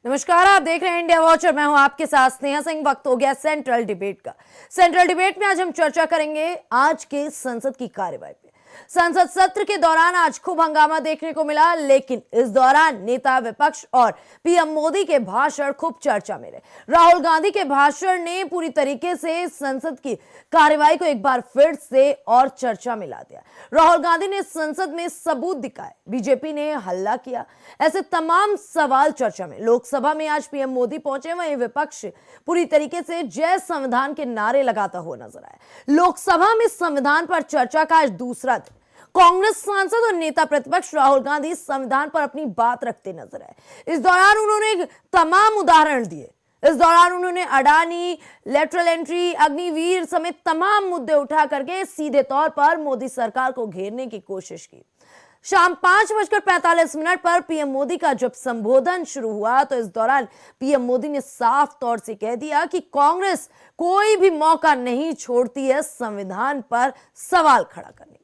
नमस्कार, आप देख रहे हैं इंडिया वॉच और मैं हूं आपके साथ स्नेहा सिंह। वक्त हो गया सेंट्रल डिबेट का। सेंट्रल डिबेट में आज हम चर्चा करेंगे आज के संसद की कार्यवाही पे। संसद सत्र के दौरान आज खूब हंगामा देखने को मिला, लेकिन इस दौरान नेता विपक्ष और पीएम मोदी के भाषण खूब चर्चा में रहे। राहुल गांधी के भाषण ने पूरी तरीके से संसद की कार्यवाही को एक बार फिर से और चर्चा में ला दिया। राहुल गांधी ने संसद में सबूत दिखाए, बीजेपी ने हल्ला किया, ऐसे तमाम सवाल चर्चा में। लोकसभा में आज पीएम मोदी पहुंचे, वहीं विपक्ष पूरी तरीके से जय संविधान के नारे लगाता हुआ नजर आया। लोकसभा में संविधान पर चर्चा का आज दूसरा दिन। कांग्रेस सांसद और नेता प्रतिपक्ष राहुल गांधी संविधान पर अपनी बात रखते नजर आए। इस दौरान उन्होंने तमाम उदाहरण दिए। इस दौरान उन्होंने अडानी, लेटरल एंट्री, अग्निवीर समेत तमाम मुद्दे उठा करके सीधे तौर पर मोदी सरकार को घेरने की कोशिश की। शाम 5:45 पर पीएम मोदी का जब संबोधन शुरू हुआ तो इस दौरान पीएम मोदी ने साफ तौर से कह दिया कि कांग्रेस कोई भी मौका नहीं छोड़ती है संविधान पर सवाल खड़ा करने के।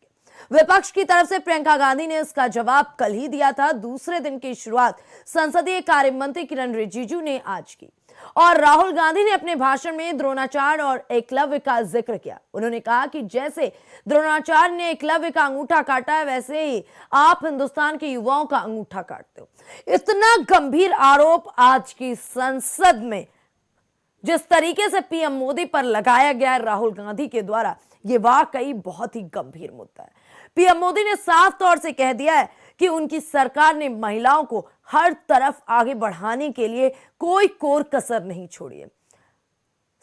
विपक्ष की तरफ से प्रियंका गांधी ने इसका जवाब कल ही दिया था। दूसरे दिन की शुरुआत संसदीय कार्य मंत्री किरण रिजिजू ने आज की और राहुल गांधी ने अपने भाषण में द्रोणाचार्य और एकलव्य का जिक्र किया। उन्होंने कहा कि जैसे द्रोणाचार्य ने एकलव्य का अंगूठा काटा है, वैसे ही आप हिंदुस्तान के युवाओं का अंगूठा काटते हो। इतना गंभीर आरोप आज की संसद में जिस तरीके से पीएम मोदी पर लगाया गया राहुल गांधी के द्वारा, यह वाकई बहुत ही गंभीर मुद्दा है। पीएम मोदी ने साफ तौर से कह दिया है कि उनकी सरकार ने महिलाओं को हर तरफ आगे बढ़ाने के लिए कोई कोर कसर नहीं छोड़ी है।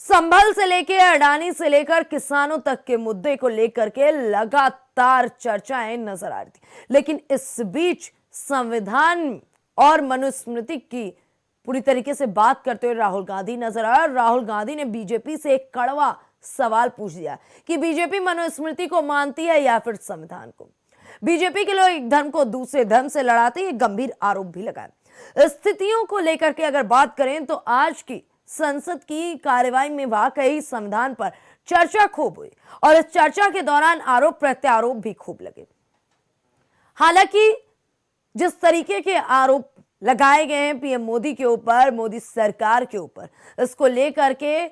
संभल से लेकर अडानी से लेकर किसानों तक के मुद्दे को लेकर के लगातार चर्चाएं नजर आ रही थी, लेकिन इस बीच संविधान और मनुस्मृति की पूरी तरीके से बात करते हुए राहुल गांधी नजर आए। राहुल गांधी ने बीजेपी से एक कड़वा सवाल पूछ दिया कि बीजेपी मनुस्मृति को मानती है या फिर संविधान को। बीजेपी के लोग एक धर्म को दूसरे धर्म से लड़ाते हैं, गंभीर आरोप भी लगाए। स्थितियों को लेकर के अगर बात करें तो आज की संसद की कार्यवाही में वाकई संविधान पर चर्चा खूब हुई और इस चर्चा के दौरान आरोप प्रत्यारोप भी खूब लगे। हालांकि जिस तरीके के आरोप लगाए गए हैं पीएम मोदी के ऊपर, मोदी सरकार के ऊपर, इसको लेकर के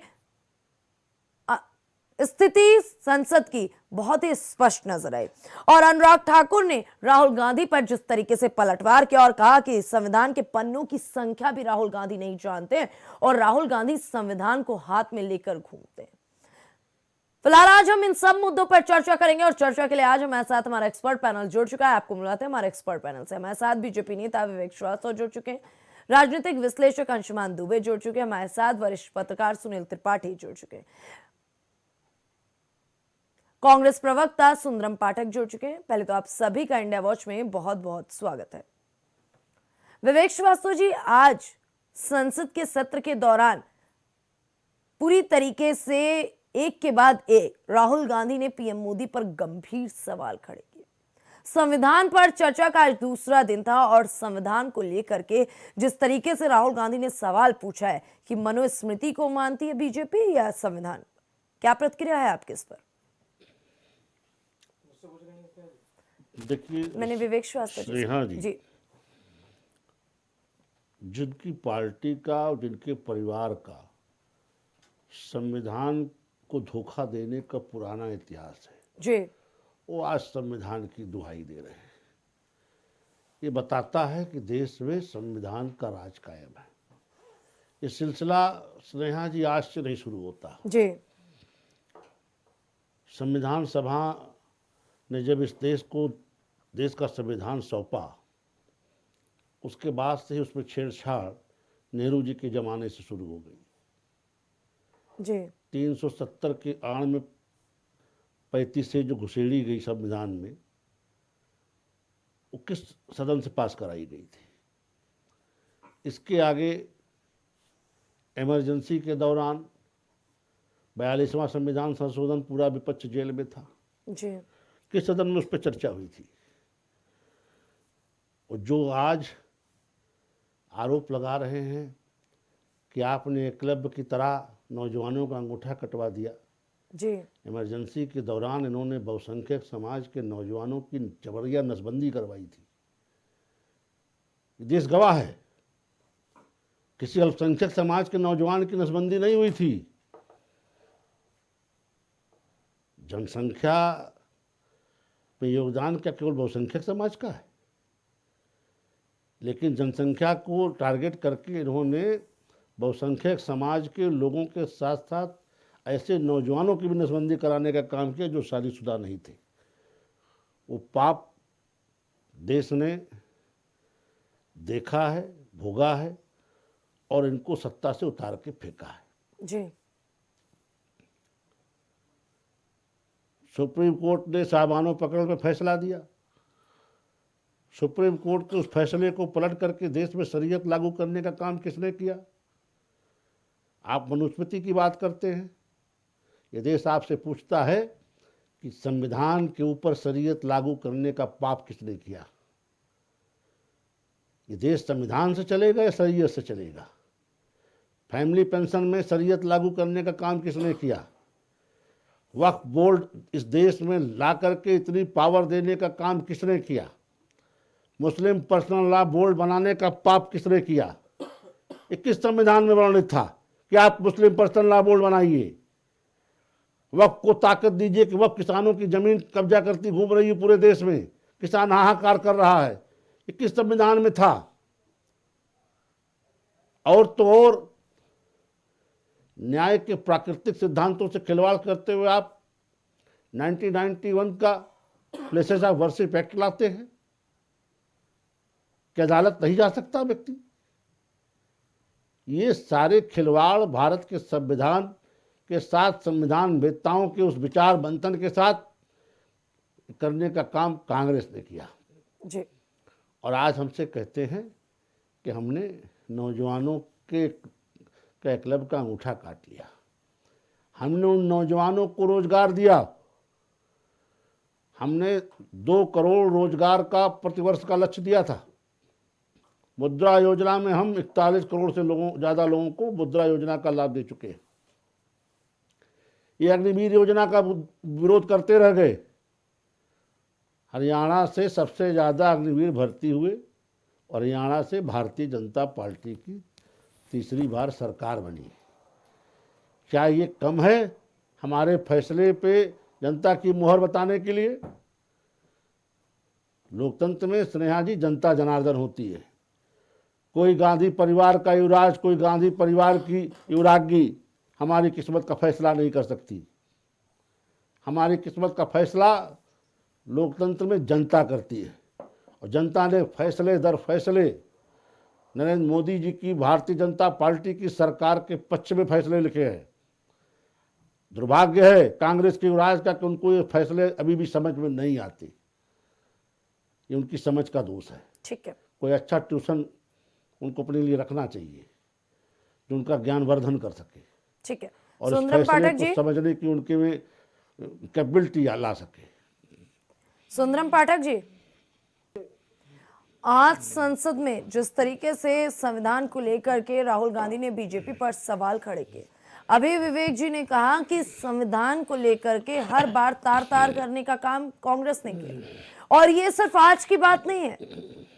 स्थिति संसद की बहुत ही स्पष्ट नजर आई और अनुराग ठाकुर ने राहुल गांधी पर जिस तरीके से पलटवार किया और कहा कि संविधान के पन्नों की संख्या भी राहुल गांधी नहीं जानते और राहुल गांधी संविधान को हाथ में लेकर घूमते हैं। फिलहाल आज हम इन सब मुद्दों पर चर्चा करेंगे और चर्चा के लिए आज हमारे साथ हमारा एक्सपर्ट पैनल जुड़ चुका है। आपको मिलाते हैं हमारे एक्सपर्ट पैनल से। हमारे साथ बीजेपी नेता विवेक श्रीवास्तव जुड़ चुके हैं, राजनीतिक विश्लेषक अंशुमान दुबे जुड़ चुके हैं, हमारे साथ वरिष्ठ पत्रकार सुनील त्रिपाठी जुड़ चुके हैं, कांग्रेस प्रवक्ता सुंदरम पाठक जुड़ चुके हैं। पहले तो आप सभी का इंडिया वॉच में बहुत बहुत स्वागत है। विवेक श्रीवास्तव जी, आज संसद के सत्र के दौरान पूरी तरीके से एक के बाद एक राहुल गांधी ने पीएम मोदी पर गंभीर सवाल खड़े किए। संविधान पर चर्चा का आज दूसरा दिन था और संविधान को लेकर के जिस तरीके से राहुल गांधी ने सवाल पूछा है कि मनुस्मृति को मानती है बीजेपी या संविधान, क्या प्रतिक्रिया है आपके इस पर? देखिए, मैंने विवेक श्रीवास्तव जी, जिनकी पार्टी का और जिनके परिवार का संविधान को धोखा देने का पुराना इतिहास है जी, वो आज संविधान की दुहाई दे रहे हैं। ये बताता है कि देश में संविधान का राज कायम है। ये सिलसिला स्नेहा जी आज से नहीं शुरू होता जी। संविधान सभा ने जब इस देश का संविधान सौंपा, उसके बाद से ही उसमें छेड़छाड़ नेहरू जी के ज़माने से शुरू हो गई जी। 370 के आड़ में 35 से जो घुसेड़ी गई संविधान में, वो किस सदन से पास कराई गई थी। इसके आगे इमरजेंसी के दौरान 42वां संविधान संशोधन पूरा विपक्ष जेल में था जी। किस सदन में उस पर चर्चा हुई थी। और जो आज आरोप लगा रहे हैं कि आपने एकलव्य की तरह नौजवानों का अंगूठा कटवा दिया जी। इमरजेंसी के दौरान इन्होंने बहुसंख्यक समाज के नौजवानों की जबरिया नसबंदी करवाई थी। देश गवाह है किसी अल्पसंख्यक समाज के नौजवान की नसबंदी नहीं हुई थी। जनसंख्या में योगदान क्या केवल बहुसंख्यक समाज का है? लेकिन जनसंख्या को टारगेट करके इन्होंने बहुसंख्यक समाज के लोगों के साथ साथ ऐसे नौजवानों की भी नसबंदी कराने का काम किया जो शादीशुदा नहीं थे। वो पाप देश ने देखा है, भोगा है और इनको सत्ता से उतार के फेंका है। जी। सुप्रीम कोर्ट ने साहबानों पकड़ में फैसला दिया। सुप्रीम कोर्ट के उस फैसले को पलट करके देश में शरीयत लागू करने का काम किसने किया? आप मनुस्मृति की बात करते हैं। ये देश आपसे पूछता है कि संविधान के ऊपर शरीयत लागू करने का पाप किसने किया? ये देश संविधान से चलेगा या शरीयत से चलेगा? फैमिली पेंशन में शरीयत लागू करने का काम किसने किया? वक्फ बोर्ड इस देश में ला करके इतनी पावर देने का काम किसने किया? मुस्लिम पर्सनल लॉ बोर्ड बनाने का पाप किसने किया? ये किस संविधान में वर्णित था कि आप मुस्लिम पर्सनल लॉ बोर्ड बनाइए? वक्फ को ताकत दीजिए कि वक्फ किसानों की जमीन कब्जा करती घूम रही है पूरे देश में, किसान हाहाकार कर रहा है। ये किस संविधान में था? और तो और न्याय के प्राकृतिक सिद्धांतों से खिलवाड़ करते हुए आप 1991 का प्लेसेस ऑफ वर्शिप एक्ट लाते हैं कि अदालत नहीं जा सकता व्यक्ति। ये सारे खिलवाड़ भारत के संविधान के साथ, संविधान वेत्ताओं के उस विचार मंथन के साथ करने का काम कांग्रेस ने किया जी। और आज हमसे कहते हैं कि हमने नौजवानों के क्लब का अंगूठा काट लिया। हमने उन नौजवानों को रोजगार दिया। हमने 2 करोड़ रोजगार का प्रतिवर्ष का लक्ष्य दिया था। मुद्रा योजना में हम 41 करोड़ से ज़्यादा लोगों को मुद्रा योजना का लाभ दे चुके हैं। ये अग्निवीर योजना का विरोध करते रह गए। हरियाणा से सबसे ज़्यादा अग्निवीर भर्ती हुए और हरियाणा से भारतीय जनता पार्टी की तीसरी बार सरकार बनी। क्या ये कम है हमारे फैसले पे जनता की मुहर बताने के लिए? लोकतंत्र में स्नेहा जी जनता जनार्दन होती है। कोई गांधी परिवार का युवराज, कोई गांधी परिवार की युवराज्ञी हमारी किस्मत का फैसला नहीं कर सकती। हमारी किस्मत का फैसला लोकतंत्र में जनता करती है और जनता ने फैसले दर फैसले नरेंद्र मोदी जी की भारतीय जनता पार्टी की सरकार के पक्ष में फैसले लिखे हैं। दुर्भाग्य है कांग्रेस के युवराज का कि उनको ये फैसले अभी भी समझ में नहीं आते। ये उनकी समझ का दोष है। ठीक है। कोई अच्छा ट्यूशन उनको अपने लिए रखना चाहिए जो उनका ज्ञान वर्धन कर सके। ठीक है। और इस सुंदरम फैसले पाठक जी, को समझने की उनके में कैपेबिलिटी ला सके। सुंदरम पाठक जी, आज संसद में जिस तरीके से संविधान को लेकर के राहुल गांधी ने बीजेपी पर सवाल खड़े किए, अभी विवेक जी ने कहा कि संविधान को लेकर के हर बार तार तार करने का काम कांग्रेस ने किया और ये सिर्फ आज की बात नहीं है।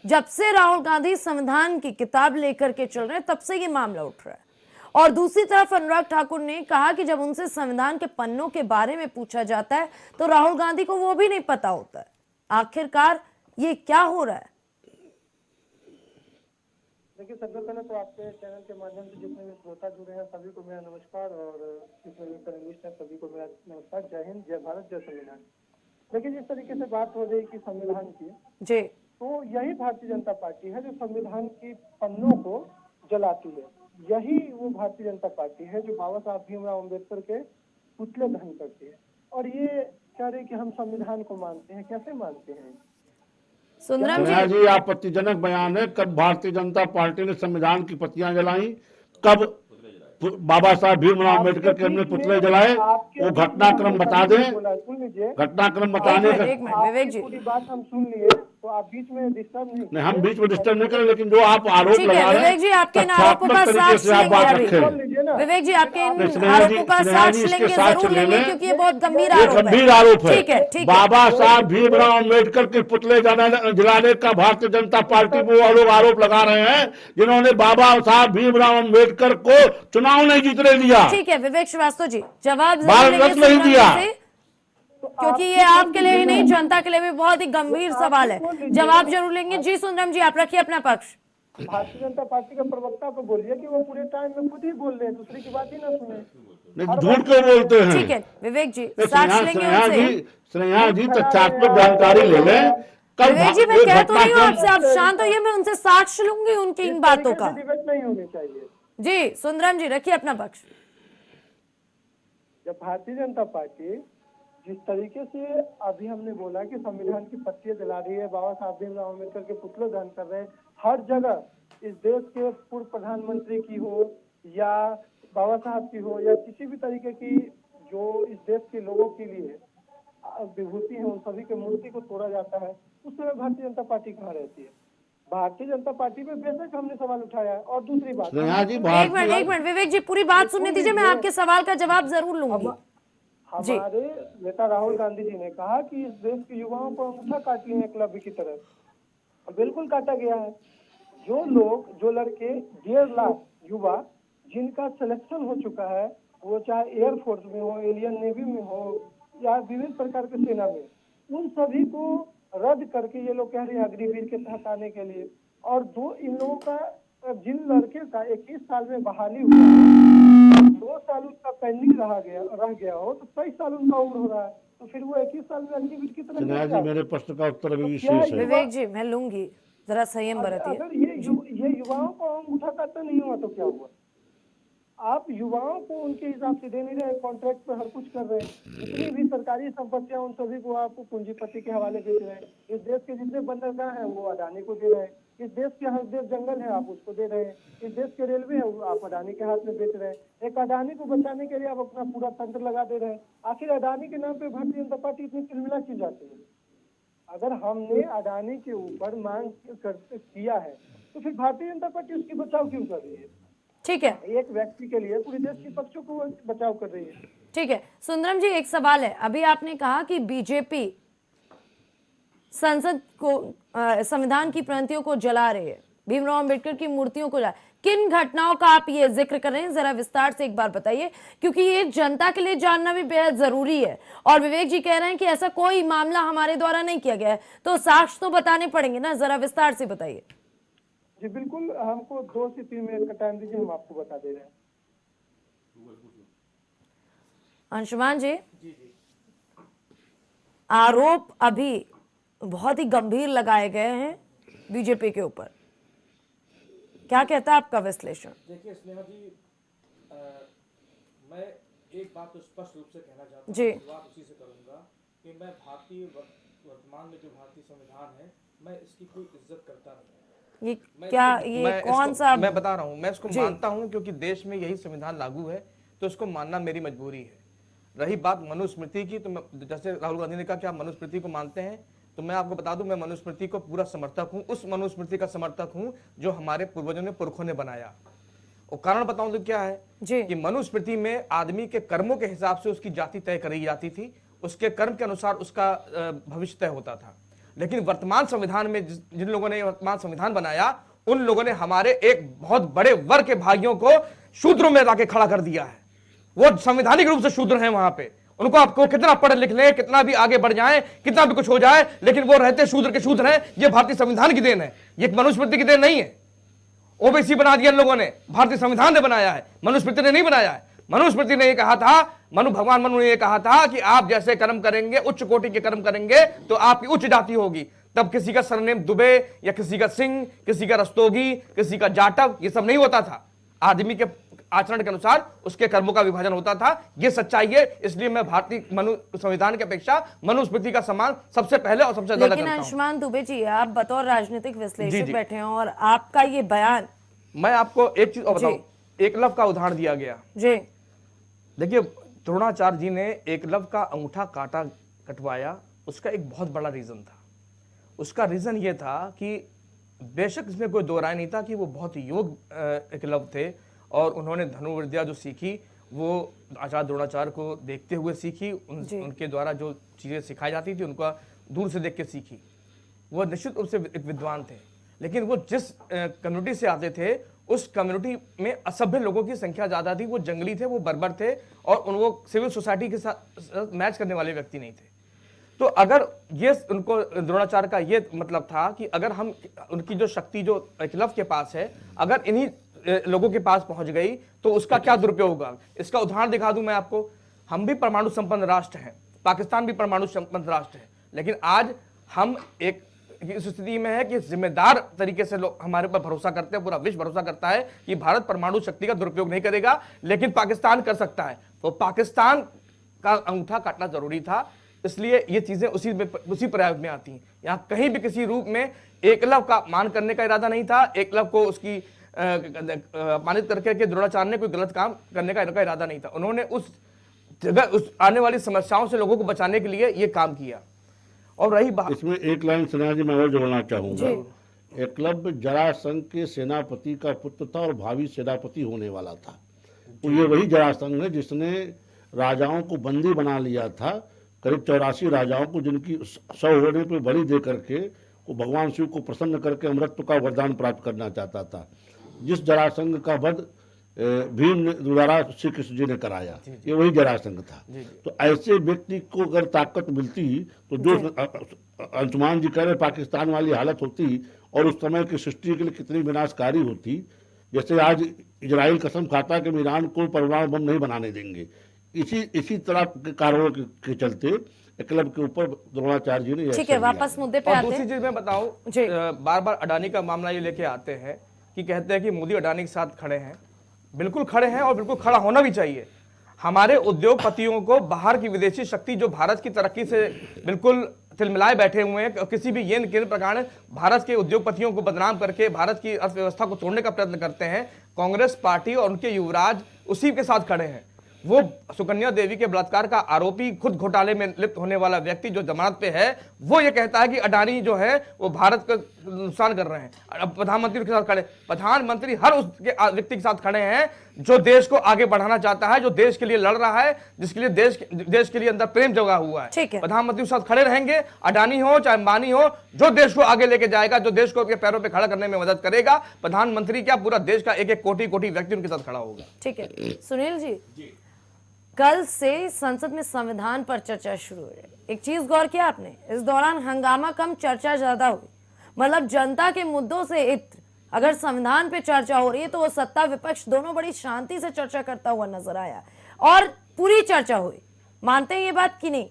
जब से राहुल गांधी संविधान की किताब लेकर के चल रहे हैं तब से ये मामला उठ रहा है। और दूसरी तरफ अनुराग ठाकुर ने कहा कि जब उनसे संविधान के पन्नों के बारे में पूछा जाता है तो राहुल गांधी को वो भी नहीं पता होता है। आखिरकार ये क्या हो रहा है? देखिए, सबसे पहले तो आपके चैनल के माध्यम से जितने भी श्रोता जुड़े हैं सभी को मेरा नमस्कार और जितने भी पैनलिस्ट हैं सभी को मेरा नमस्कार। जय हिंद, जय भारत, जय संविधान। देखिए, जिस तरीके से बात हो रही कि संविधान की जी, तो यही भारतीय जनता पार्टी है जो संविधान की पन्नों को जलाती है। यही वो भारतीय जनता पार्टी है जो बाबा साहब भीमराव अम्बेडकर के पुतले दहन करती है। और ये कह रहे कि हम संविधान को मानते हैं। कैसे मानते हैं? सुंदरम स्नेहा जी, जी आपत्तिजनक बयान है। कब भारतीय जनता पार्टी ने संविधान की पत्तियां जलाई? कब बाबा साहब भीमराव अम्बेडकर के हमने पुतले जलाए? वो घटनाक्रम बता दें। सुन लीजिए, घटनाक्रम बताने का एक मिनट विवेक जी, पूरी बात हम सुन लिए तो आप बीच में डिस्टर्ब नहीं। हम बीच में डिस्टर्ब नहीं करें, लेकिन जो आप आरोप ठीक लगा है रहे विवेक जी, आपके इन आरोपों का तथ्यात्मक तरीके साक्ष्य से आप बात लेंगे अभी। रखें। सुन लीजिए ना, ना। विवेक जी आपके इन स्नेहा जी- आरोपों का स्नेहा साक्ष्य जी इसके लेंगे, साक्ष्य जरूर ले लेंगे, लें। क्योंकि ये बहुत गंभीर ये आरोप गंभीर आरोप है। ठीक है, ठीक है। बाबा साहब भीमराव अम्बेडकर के पुतले जलाने का भारतीय जनता पार्टी को वो लोग आरोप लगा रहे हैं जिन्होंने बाबा साहब भीमराव अम्बेडकर को चुनाव नहीं जीतने दिया, ठीक है विवेक श्रीवास्तव जी, जवाब जरूर भारत लेंगे रत्न नहीं सुंदरम जी दिया। से, तो क्योंकि आपकी ये आपके कौन लिए ही लीजिएगा? नहीं, जनता के लिए भी बहुत ही गंभीर तो सवाल है। आपकी कौन लीजिएगा? जवाब जरूर लेंगे। जी सुंदरम जी, आप रखिए अपना पक्ष। भारतीय जनता पार्टी के प्रवक्ता को बोलिए कि वो पूरे टाइम में खुद ही बोल रहे हैं, दूसरी की बात ही ना सुने। नहीं, झूठ क्यों बोलते हैं? ठीक है विवेक जी, ये साक्ष्य लेंगे उनसे। स्नेहा जी तथ्यात्मक जानकारी ले लें। कल विवेक जी मैं एक कह तो रही हूँ घटनाक्रम- आपसे, आप शांत होइए, मैं उनसे साक्ष्य लूंगी उनकी इन बातों का। डिबेट नहीं होनी चाहिए। जी सुंदरम जी, रखिए अपना पक्ष। जब भारतीय जनता पार्टी जिस तरीके से अभी हमने बोला कि संविधान की पत्तियां जला रही है, बाबा साहब भीमराव अम्बेडकर के पुतले दहन कर रहे हैं, हर जगह इस देश के पूर्व प्रधानमंत्री की हो या बाबा साहब की हो या किसी भी तरीके की जो इस देश के लोगों के लिए विभूति है, उन सभी के मूर्ति को तोड़ा जाता है, उस समय भारतीय जनता पार्टी कहाँ रहती है? भारतीय जनता पार्टी पे बेशक हमने सवाल उठाया है। और दूसरी बात, स्नेहा जी एक भारतीय मिनट विवेक जी, पूरी बात सुनने दीजिए, मैं आपके सवाल का जवाब जरूर लूंगी। हमारे नेता राहुल गांधी जी ने कहा कि इस देश के युवाओं को अंगूठा काट लिए एकलव्य की तरह। बिल्कुल काटा गया है। जो लड़के 1.5 लाख युवा जिनका सिलेक्शन हो चुका है, वो चाहे एयरफोर्स में हो, एलियन नेवी में हो या विभिन्न प्रकार के सेना में, उन सभी को रद्द करके ये लोग कह रहे हैं अग्निवीर के तहत आने के लिए। और इन लोगों का जिन लड़के का 21 साल में बहाली हुआ है, 2 साल उसका पेंडिंग रह गया हो, तो 23 साल उनका उम्र हो रहा है, तो फिर वो 21 साल में अग्निवीर की तरह स्नेहा जी मेरे प्रश्न का उत्तर अभी शेष है। विवेक जी मैं लूंगी, जरा संयम बरतिए। अगर ये युवाओं को अंगूठा काटना नहीं हुआ तो क्या हुआ? आप युवाओं को उनके हिसाब से दे नहीं रहे, कॉन्ट्रैक्ट पर हर कुछ कर रहे हैं। जितनी भी सरकारी संपत्तियां उन सभी को आप पूंजीपति के हवाले बेच रहे हैं। इस देश के जितने बंदरगाह हैं वो अडानी को दे रहे हैं। इस देश के हर जंगल है आप उसको दे रहे हैं। इस देश के रेलवे है वो आप अडानी के हाथ में बेच रहे हैं। एक अडानी को बचाने के लिए आप अपना पूरा तंत्र लगा दे रहे हैं। आखिर अडानी के नाम पे भारतीय जनता पार्टी इतनी तिलमिला क्यों जाती है? अगर हमने अडानी के ऊपर मांग किया है तो फिर भारतीय जनता पार्टी उसकी बचाव क्यों कर रही है? ठीक है, एक व्यक्ति के लिए पूरे देश के पक्षों को बचाव कर रही है। ठीक है सुंदरम जी, एक सवाल है। अभी आपने कहा कि बीजेपी संसद को संविधान की प्रतियों को जला रही है, भीमराव अंबेडकर की मूर्तियों को जला, किन घटनाओं का आप ये जिक्र कर रहे हैं, जरा विस्तार से एक बार बताइए, क्योंकि ये जनता के लिए जानना भी बेहद जरूरी है। और विवेक जी कह रहे हैं कि ऐसा कोई मामला हमारे द्वारा नहीं किया गया है, तो साक्ष्य तो बताने पड़ेंगे ना, जरा विस्तार से बताइए। जी बिल्कुल, हमको 2 से 3 मिनट का टाइम दीजिए, हम आपको बता दे रहे हैं। अंशुमान जी, आरोप अभी बहुत ही गंभीर लगाए गए हैं बीजेपी के ऊपर, क्या कहता है आपका विश्लेषण? देखिए स्नेहा जी, मैं एक बात तो स्पष्ट रूप से कहना चाहता हूँ, जी। शुरुआत उसी से करूंगा कि मैं वर्तमान में जो भारतीय संविधान है, मैं इसकी कोई इज्जत करता नहीं। ये क्या, ये कौन सा? मैं बता रहा हूँ, मैं इसको मानता हूँ क्योंकि देश में यही संविधान लागू है, तो इसको मानना मेरी मजबूरी है। रही बात मनुस्मृति की, तो जैसे राहुल गांधी ने कहा कि आप मनुस्मृति को मानते हैं, तो मैं आपको बता दूं मैं मनुस्मृति को पूरा समर्थक हूं, उस मनुस्मृति का समर्थक हूं जो हमारे पूर्वजों ने, पुरखों ने बनाया। और कारण बताऊं तो क्या है कि मनुस्मृति में आदमी के कर्मों के हिसाब से उसकी जाति तय करी जाती थी, उसके कर्म के अनुसार उसका भविष्य तय होता था। लेकिन वर्तमान संविधान में जिन लोगों ने वर्तमान संविधान बनाया, उन लोगों ने हमारे एक बहुत बड़े वर्ग के भाइयों को शूद्रों में लाके खड़ा कर दिया है। वो संवैधानिक रूप से शूद्र हैं वहां पे, उनको आपको कितना पढ़ लिख ले, कितना भी आगे बढ़ जाए, कितना भी कुछ हो जाए, लेकिन वो रहते शूद्र के शूद्र हैं। ये भारतीय संविधान की देन है, ये मनुस्मृति की देन नहीं है। ओबीसी बना दिया इन लोगों ने, भारतीय संविधान ने बनाया है, मनुस्मृति ने नहीं बनाया है। मनुस्मृति ने ये कहा था, भगवान मनु ने ये कहा था कि आप जैसे कर्म करेंगे, उच्च कोटि के कर्म करेंगे, तो आपकी उच्च जाति होगी। तब किसी का सरनेम दुबे या किसी का सिंह, किसी का रस्तोगी, किसी का जाटव, ये सब नहीं होता था। आदमी के आचरण के अनुसार उसके कर्मों का विभाजन होता था। यह सच्चाई है, इसलिए मैं भारतीय संविधान की अपेक्षा मनुस्मृति का सम्मान सबसे पहले और सबसे ज्यादा करता हूं। लेकिन अंशुमान दुबे जी, आप बतौर राजनीतिक विश्लेषक बैठे हैं और आपका ये बयान, मैं आपको एक चीज और बताऊं, एकलव्य का उदाहरण दिया गया जी। देखिए द्रोणाचार्य जी ने एकलव्य का अंगूठा कटवाया, उसका एक बहुत बड़ा रीजन था। उसका रीजन ये था कि बेशक इसमें कोई दो राय नहीं था कि वो बहुत योग्य एकलव्य थे और उन्होंने धनुर्विद्या जो सीखी वो आचार्य द्रोणाचार्य को देखते हुए सीखी, उनके द्वारा जो चीज़ें सिखाई जाती थी उनका दूर से देख के सीखी। वो निश्चित रूप से एक विद्वान थे, लेकिन वो जिस कम्युनिटी से आते थे उस कम्युनिटी में असभ्य लोगों की संख्या ज़्यादा थी, वो जंगली थे, वो बर्बर थे और वो सिविल सोसाइटी के साथ मैच करने वाले व्यक्ति नहीं थे। तो अगर ये उनको द्रोणाचार्य का ये मतलब था कि अगर हम उनकी जो शक्ति जो एकलव्य के पास है अगर इन्हीं लोगों के पास पहुंच गई तो उसका क्या दुरुपयोग होगा। इसका उदाहरण दिखा दूं मैं आपको। हम भी परमाणु संपन्न राष्ट्र हैं, पाकिस्तान भी परमाणु संपन्न राष्ट्र है, लेकिन आज हम एक इस स्थिति में है कि जिम्मेदार तरीके से लोग हमारे पर भरोसा करते हैं, पूरा विश्व भरोसा करता है कि भारत परमाणु शक्ति का दुरुपयोग नहीं करेगा, लेकिन पाकिस्तान कर सकता है। तो पाकिस्तान का अंगूठा काटना जरूरी था, इसलिए ये चीजें उसी प्रयोग में आती हैं। यहाँ कहीं भी किसी रूप में एकलव्य का मान करने का इरादा नहीं था, एकलव्य को उसकी अपमानित करके के द्रोणाचार्य ने कोई गलत काम करने का इरादा नहीं था। उन्होंने उस जगह उस आने वाली समस्याओं से लोगों को बचाने के लिए ये काम किया। और रही बात, इसमें एक लाइन सिन्हा जी मैं और जोड़ना चाहूंगा। एकलव्य जरासंध के सेनापति का पुत्र था और भावी सेनापति होने वाला था। तो ये वही जरासंध है जिसने राजाओं को बंदी बना लिया था, करीब 84 राजाओं को, जिनकी 100 होने पर बलि दे करके वो भगवान शिव को प्रसन्न करके अमृत का वरदान प्राप्त करना चाहता था। जिस जरासंध का वध भीम द्वारा श्री कृष्ण जी ने कराया, ये वही जरासंध था। तो ऐसे व्यक्ति को अगर ताकत मिलती तो जो अंशुमान जी कह रहे पाकिस्तान वाली हालत होती और उस समय की सृष्टि के लिए कितनी विनाशकारी होती। जैसे आज इजराइल कसम खाता कि ईरान को परमाणु बम नहीं बनाने देंगे, इसी तरह के कारणों के चलते एकलव्य के ऊपर द्रोणाचार्य जी ने। ठीक है, वापस मुद्दे पे आते हैं। दूसरी चीज मैं बताऊं, बार बार अडानी का मामला ये लेके आते हैं कि कहते हैं कि मोदी अडानी के साथ खड़े हैं। बिल्कुल खड़े हैं और बिल्कुल खड़ा होना भी चाहिए। हमारे उद्योगपतियों को बाहर की विदेशी शक्ति जो भारत की तरक्की से बिल्कुल तिलमिलाए बैठे हुए हैं, किसी भी येन केंद्र प्रकार भारत के उद्योगपतियों को बदनाम करके भारत की अर्थव्यवस्था को तोड़ने का प्रयत्न करते हैं, कांग्रेस पार्टी और उनके युवराज उसी के साथ खड़े हैं। वो सुकन्या देवी के बलात्कार का आरोपी, खुद घोटाले में लिप्त होने वाला व्यक्ति जो जमानत पे है, वो ये कहता है कि अडानी जो है वो भारत का नुकसान कर रहे हैं। अब प्रधानमंत्री के साथ खड़े, प्रधानमंत्री हर उस व्यक्ति के साथ खड़े हैं जो देश को आगे बढ़ाना चाहता है, जो देश के लिए लड़ रहा है, जिसके लिए देश के लिए अंदर प्रेम जगा हुआ है। प्रधानमंत्री के साथ खड़े रहेंगे, अडानी हो चाहे अंबानी हो, जो देश को आगे लेके जाएगा, जो देश को अपने पैरों पर खड़ा करने में मदद करेगा, प्रधानमंत्री क्या पूरा देश का एक एक कोटि व्यक्ति उनके साथ खड़ा होगा। ठीक है सुनील जी, कल से संसद में संविधान पर चर्चा शुरू हो रही है। एक चीज गौर किया आपने, इस दौरान हंगामा कम चर्चा ज्यादा हुई। मतलब जनता के मुद्दों से इत्र, अगर संविधान पे चर्चा हो रही है तो वो सत्ता विपक्ष दोनों बड़ी शांति से चर्चा करता हुआ नजर आया और पूरी चर्चा हुई। मानते हैं ये बात कि नहीं?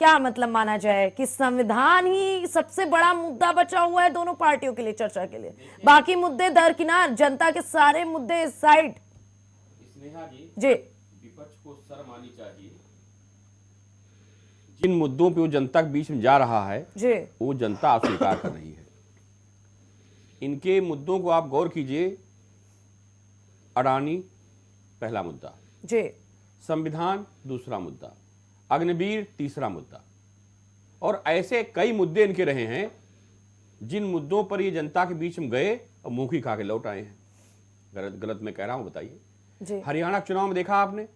क्या मतलब माना जाए कि संविधान ही सबसे बड़ा मुद्दा बचा हुआ है दोनों पार्टियों के लिए चर्चा के लिए, बाकी मुद्दे दरकिनार, जनता के सारे मुद्दे साइड। जी, विपक्ष को शर्म आनी चाहिए। जिन मुद्दों पे वो जनता के बीच में जा रहा है जी, वो जनता अस्वीकार कर रही है। इनके मुद्दों को आप गौर कीजिए। अडानी पहला मुद्दा जी, संविधान दूसरा मुद्दा, अग्निवीर तीसरा मुद्दा, और ऐसे कई मुद्दे इनके रहे हैं जिन मुद्दों पर ये जनता के बीच में गए और मुंह की खा के लौट आए हैं। गलत मैं कह रहा हूं, बताइए। हरियाणा चुनाव में देखा आपने,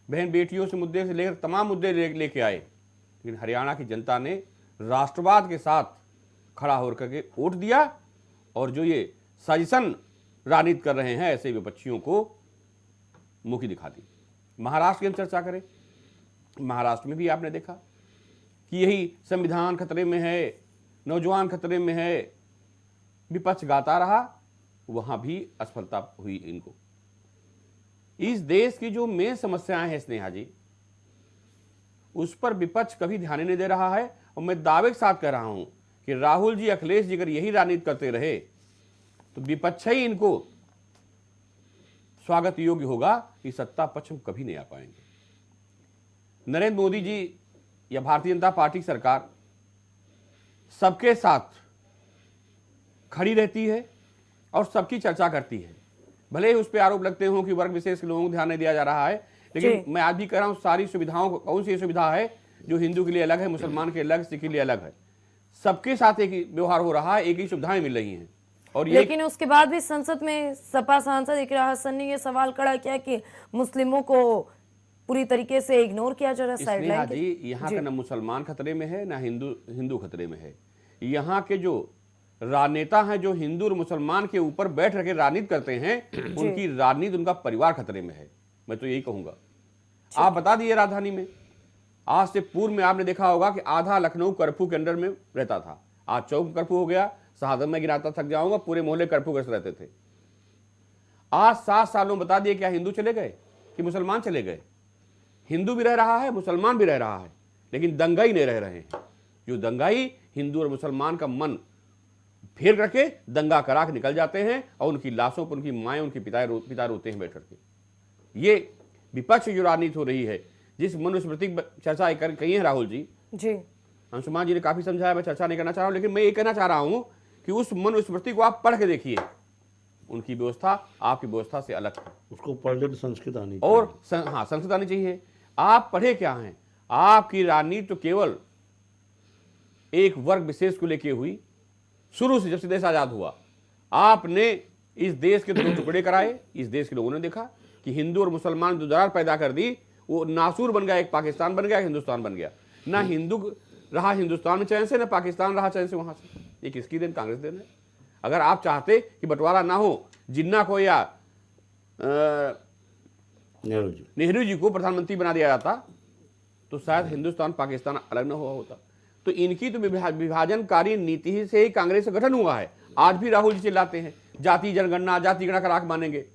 बहन बेटियों से मुद्दे से लेकर तमाम मुद्दे लेके आए, लेकिन हरियाणा की जनता ने राष्ट्रवाद के साथ खड़ा होकर के वोट दिया और जो ये साजिशन राजनीति कर रहे हैं ऐसे विपक्षियों को मुखी दिखा दी। महाराष्ट्र की हम चर्चा करें, महाराष्ट्र में भी आपने देखा कि यही संविधान खतरे में है, नौजवान खतरे में है, विपक्ष गाता रहा, वहां भी असफलता हुई इनको। इस देश की जो मेन समस्याएं हैं स्नेहा जी, उस पर विपक्ष कभी ध्यान नहीं दे रहा है। और मैं दावे के साथ कह रहा हूं कि राहुल जी, अखिलेश जी अगर यही राजनीति करते रहे तो विपक्ष ही इनको स्वागत योग्य होगा, कि सत्ता पक्ष में कभी नहीं आ पाएंगे। नरेंद्र मोदी जी या भारतीय जनता पार्टी की सरकार सबके साथ खड़ी रहती है और सबकी चर्चा करती है। भले ही उस पर आरोप लगते हो कि वर्ग विशेष के लोगों को ध्यान नहीं दिया जा रहा है, लेकिन मैं आज भी कह रहा हूं सारी सुविधाओं को, कौन सी सुविधा है जो हिंदू के लिए अलग है, मुसलमान के अलग, सिख के लिए अलग है, सबके साथ एक ही व्यवहार हो रहा है, एक ही सुविधाएं मिल रही हैं। और ये लेकिन उसके बाद भी संसद में सपा सांसद इकरा हसन ने ये सवाल खड़ा किया कि मुस्लिमों को पूरी तरीके से इग्नोर किया जा रहा है, स्नेहा साइडलाइन जी, यहाँ का ना मुसलमान खतरे में है ना हिंदू खतरे में है। यहाँ के जो राजनेता हैं जो हिंदू और मुसलमान के ऊपर बैठ रखे राजनीति करते हैं, उनकी राजनीति, उनका परिवार खतरे में है। मैं तो यही कहूंगा। आप बता दिए, राजधानी में आज से पूर्व में आपने देखा होगा कि आधा लखनऊ कर्फ्यू के अंडर में रहता था। आज चौक कर्फ्यू हो गया, शहादत में गिराता थक जाऊंगा, पूरे मोहल्ले कर्फ्यू कैसे रहते थे। आज 7 सालों में बता दिए क्या हिंदू चले गए कि मुसलमान चले गए? हिंदू भी रह रहा है, मुसलमान भी रह रहा है, लेकिन दंगाई नहीं रह रहे हैं। जो दंगाई हिंदू और मुसलमान का मन फेर करके दंगा करा के निकल जाते हैं और उनकी लाशों पर उनकी माएँ, उनके पिता रोते हैं बैठ करके। ये विपक्ष जो राजनीति हो रही है, जिस मनुस्मृति की चर्चा कही है राहुल जी, अंशुमान जी ने काफी समझाया, मैं चर्चा नहीं करना चाह रहा हूं, लेकिन मैं ये कहना चाह रहा हूं कि उस मनुस्मृति को आप पढ़ के देखिए। उनकी व्यवस्था आपकी व्यवस्था से अलग है। उसको पढ़ ले तो संस्कृत आनी और हाँ, संस्कृत आनी चाहिए। आप पढ़े क्या हैं? आपकी राजनीति तो केवल एक वर्ग विशेष को लेकर हुई। शुरू से जब से देश आजाद हुआ, आपने इस देश के 2 टुकड़े कराए। इस देश के लोगों ने देखा कि हिंदू और मुसलमान जो दरार पैदा कर दी, वो नासूर बन गया, एक पाकिस्तान बन गया, एक हिंदुस्तान बन गया। ना हिंदू रहा हिंदुस्तान में चैन से, ना पाकिस्तान रहा चैन से वहां से। ये किसकी देन? कांग्रेस देन है। अगर आप चाहते कि बंटवारा ना हो, जिन्ना को या नेहरू जी को प्रधानमंत्री बना दिया जाता, तो शायद हिंदुस्तान पाकिस्तान अलग ना हुआ होता। तो इनकी तो विभाजनकारी नीति से ही कांग्रेस का गठन हुआ है। आज भी राहुल जी चिल्लाते हैं जाति जनगणना, जाति गणना करा के मानेंगे।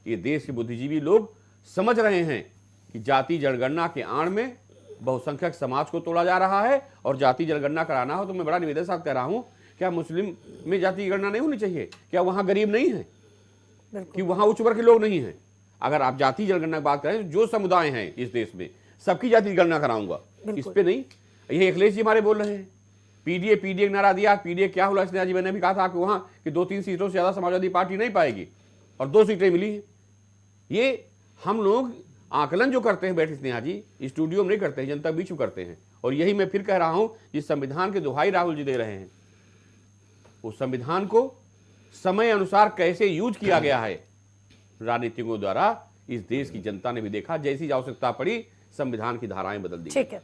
ये देश के बुद्धिजीवी लोग समझ रहे हैं कि जाति जनगणना के आड़ में बहुसंख्यक समाज को तोड़ा जा रहा है। और जाति जनगणना कराना हो तो मैं बड़ा निवेदन साथ कह रहा हूं, क्या मुस्लिम में जाति गणना नहीं होनी चाहिए? क्या वहां गरीब नहीं है कि वहां उच्च वर्ग के लोग नहीं हैं? अगर आप जाति जनगणना की बात करें, जो समुदाय हैं इस देश में, सबकी जाति गणना कराऊंगा, इस पे नहीं। ये अखिलेश जी हमारे बोल रहे हैं पीडीए नारा दिया। पीडीए क्या हुआ? स्नेहा जी, मैंने भी कहा था कि वहां कि 2-3 सीटों से ज्यादा समाजवादी पार्टी नहीं पाएगी, और 2 सीटें मिली हैं। ये हम लोग आकलन जो करते हैं बैठे स्नेहा जी, स्टूडियो में नहीं करते हैं, जनता बीच में करते हैं। और यही मैं फिर कह रहा हूं, जिस संविधान के दुहाई राहुल जी दे रहे हैं, उस संविधान को समय अनुसार कैसे यूज किया गया है राजनीतिकों द्वारा, इस देश की जनता ने भी देखा। जैसी आवश्यकता पड़ी, संविधान की धाराएं बदल दी। ठीक है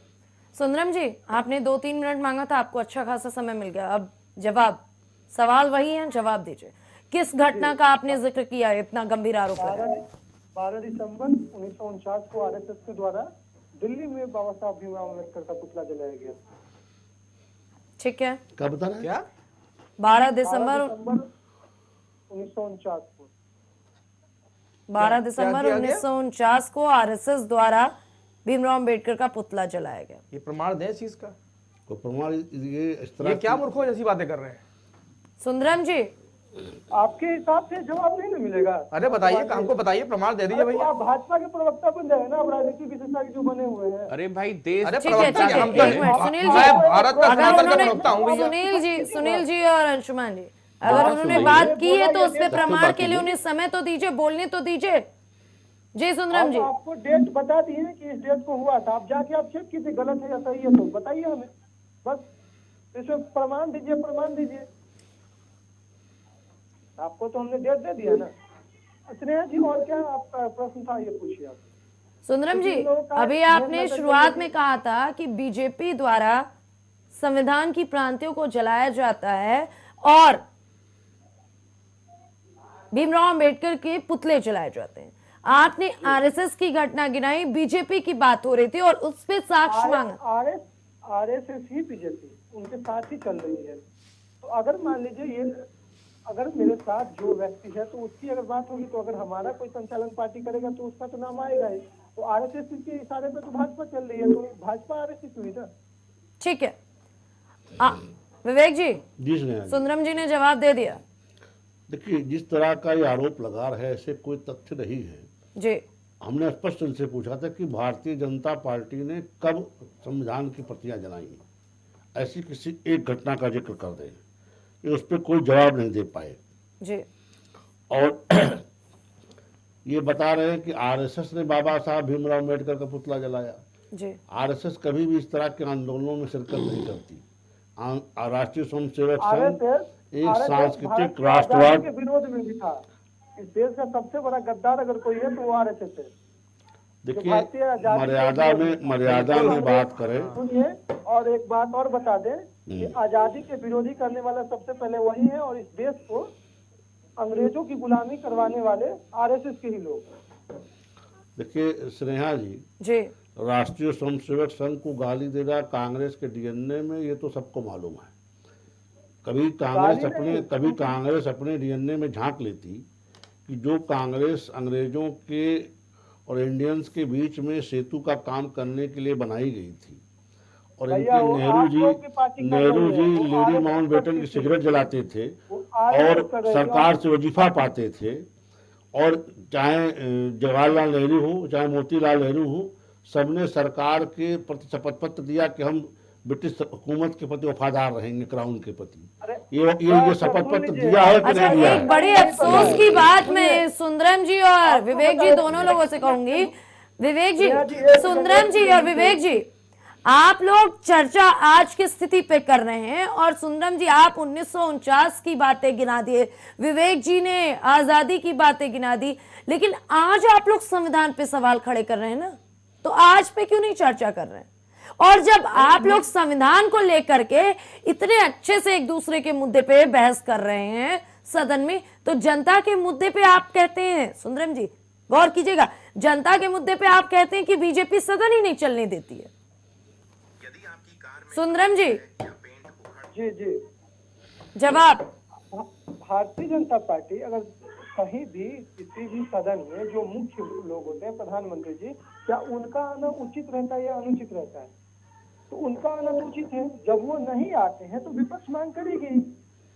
सुंदरम जी, आपने 2-3 मिनट मांगा था, आपको अच्छा खासा समय मिल गया। अब जवाब, सवाल वही है, जवाब दीजिए। किस घटना का आपने जिक्र किया, इतना गंभीर आरोप है? 12 दिसंबर 1949 को आरएसएस के द्वारा दिल्ली में बाबा साहब भीमराव अम्बेडकर का पुतला जलाया गया। ठीक है, क्या बता रहे हैं? क्या 12 दिसंबर 1949 को 12 दिसंबर 1949 को आरएसएस द्वारा भीमराव अम्बेडकर का पुतला जलाया गया। ये प्रमाण दें इस चीज का? को प्रमाण ये इस तरह ये क्या मूर्खों जैसी बातें कर रहे हैं? सुंदरम जी, आपके हिसाब से जवाब नहीं ना मिलेगा। अरे बताइए, हमको बताइए, प्रमाण दे दीजिए भैया। आप भाजपा के प्रवक्ता बन जाए ना, अब राजनीति विशेषज्ञ जो बने हुए हैं। अरे भाई, देश अरे ठीक है, प्रवक्ता ठीक है, हम तो एक मिनट, सुनील जी, मैं भारत का अगर सनातन का उन्होंने प्रवक्ता हूँ भैया। सुनील जी और अंशुमान जी, अगर उन्होंने बात की है तो उस पर प्रमाण के लिए उन्हें समय तो दीजिए, बोलने तो दीजिए। जी सुंदरम जी, आपको डेट बता दी है कि इस डेट को हुआ था, आप जाके आप चेक कीजिए गलत है या सही है तो बताइए हमें, बस इसमें प्रमाण दीजिए, प्रमाण दीजिए। आपको तो हमने डेट दे दिया ना। स्नेहा जी, और क्या आपका प्रश्न था, ये पूछिए आप। सुंदरम जी, अभी आपने शुरुआत में कहा था कि बीजेपी द्वारा संविधान की प्रांतियों को जलाया जाता है और भीमराव अंबेडकर के पुतले जलाए जाते हैं। आपने आरएसएस की घटना गिनाई, बीजेपी की बात हो रही थी और उस पे साक्ष्य मांगा। आरएसएस ही बीजेपी उनके साथ ही चल रही है। तो अगर मान लीजिए ये, अगर मेरे साथ जो व्यक्ति है तो उसकी अगर बात होगी, तो अगर हमारा कोई संचालन पार्टी करेगा तो उसका तो नाम आएगा ही। तो आरएसएस के इशारे पे तो भाजपा चल रही है, तो भाजपा आरएसएस हुई ना। ठीक है, विवेक जी, जी सुंदरम जी ने जवाब दे दिया। देखिए, जिस तरह का ये आरोप लगा रहे हैं, ऐसे कोई तथ्य नहीं है जी। हमने स्पष्ट उनसे पूछा था कि भारतीय जनता पार्टी ने कब संविधान की प्रतियां जलाई, ऐसी किसी एक घटना का जिक्र कर दें, ये उस पर कोई जवाब नहीं दे पाए जी। और ये बता रहे हैं कि आरएसएस ने बाबा साहब भीमराव अम्बेडकर का पुतला जलाया जी। आरएसएस कभी भी इस तरह के आंदोलनों में शिरकत नहीं करती। राष्ट्रीय स्वयंसेवक संघ आरएसएस एक RSS सांस्कृतिक भारत की राष्ट्रवाद आजादी के विरोध में भी था। इस देश का सबसे बड़ा गद्दार अगर कोई है तो वो RSS है। देखिए, भारतीय आजादी के मर्यादा विरोध में मर्यादा में बात करें। सुनिए, और एक बात और बता दें कि आजादी के विरोधी करने वाला सबसे पहले वही है, और इस देश को अंग्रेजों की गुलामी करवाने वाले RSS के ही लोग। देखिए स्नेहा जी, जी राष्ट्रीय स्वयंसेवक संघ को गाली दे रहा कांग्रेस के डीएनए में, ये तो सबको मालूम है। कभी कांग्रेस अपने डीएनए में झांक लेती कि जो कांग्रेस अंग्रेजों के और इंडियंस के बीच में सेतु का काम करने के लिए बनाई गई थी, और भैया, इनके वो आप लोग की पार्टी कर नेहरू रही है, जी वो लेडी RSS माउंटबेटन की करती थी। सिगरेट जलाते थे वो RSS कर और रही थी। सरकार से वजीफा पाते थे, और चाहे जवाहरलाल नेहरू हो चाहे मोतीलाल नेहरू हो, सबने सरकार के प्रति शपथ पत्र दिया कि हम ब्रिटिश हुकूमत के प्रति वफादार रहेंगे, क्राउन के प्रति। अरे, ये शपथ पत्र दिया है कि अच्छा, नहीं दिया एक है? बड़े अफसोस की बात मैं सुंदरम जी और विवेक जी दोनों लोगं से कहूंगी। विवेक जी, सुंदरम जी और विवेक जी, आप लोग चर्चा आज की स्थिति पे कर रहे हैं, और सुंदरम जी आप 1949 की बातें गिना दिए, विवेक जी ने आजादी की बातें गिना दी, लेकिन आज आप लोग संविधान पे सवाल खड़े कर रहे हैं ना, तो आज पे क्यों नहीं चर्चा कर रहे हैं? और जब आप लोग संविधान को लेकर के इतने अच्छे से एक दूसरे के मुद्दे पे बहस कर रहे हैं सदन में, तो जनता के मुद्दे पे आप कहते हैं, सुंदरम जी गौर कीजिएगा, जनता के मुद्दे पे आप कहते हैं कि बीजेपी सदन ही नहीं चलने देती है। सुंदरम जी जी जवाब। भारतीय जनता पार्टी अगर कहीं भी किसी भी सदन में जो मुख्य लोग होते हैं, प्रधानमंत्री जी, क्या उनका आना उचित रहता है या अनुचित रहता है? तो उनका आना तो उचित है। जब वो नहीं आते हैं तो विपक्ष मांग करेगी,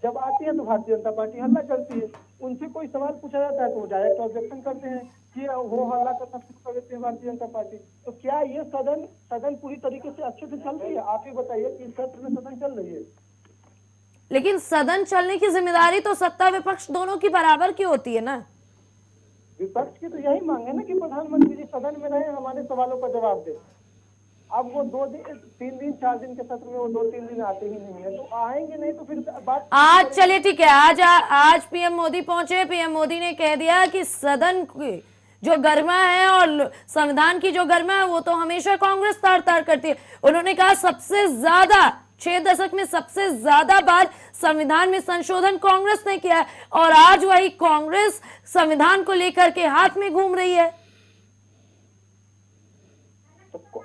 जब आती है तो भारतीय जनता पार्टी हल्ला करती है। उनसे कोई सवाल पूछा जाता है तो वो डायरेक्ट ऑब्जेक्शन करते हैं कि वो हल्ला करना शुरू कर देते हैं भारतीय जनता पार्टी। तो क्या ये सदन पूरी तरीके से अच्छे से चल रही है? आप ही बताइए कि इस सत्र में सदन चल रही है। लेकिन सदन चलने की जिम्मेदारी तो सत्ता विपक्ष दोनों की बराबर की होती है ना। विपक्ष की तो यही मांग है ना कि प्रधानमंत्री जी सदन में रहे, हमारे सवालों का जवाब दे। अब वो 2 दिन 3 दिन 4 दिन के सत्र में वो 2-3 दिन आते ही नहीं है, तो आएंगे नहीं तो फिर बात। आज चलिए ठीक है, आज पीएम मोदी पहुंचे, पीएम मोदी ने कह दिया कि सदन की जो गरिमा है और संविधान की जो गरिमा है वो तो हमेशा कांग्रेस तार तार करती है। उन्होंने कहा सबसे ज्यादा 6 दशक में सबसे ज्यादा बार संविधान में संशोधन कांग्रेस ने किया है, और आज वही कांग्रेस संविधान को लेकर के हाथ में घूम रही है। तो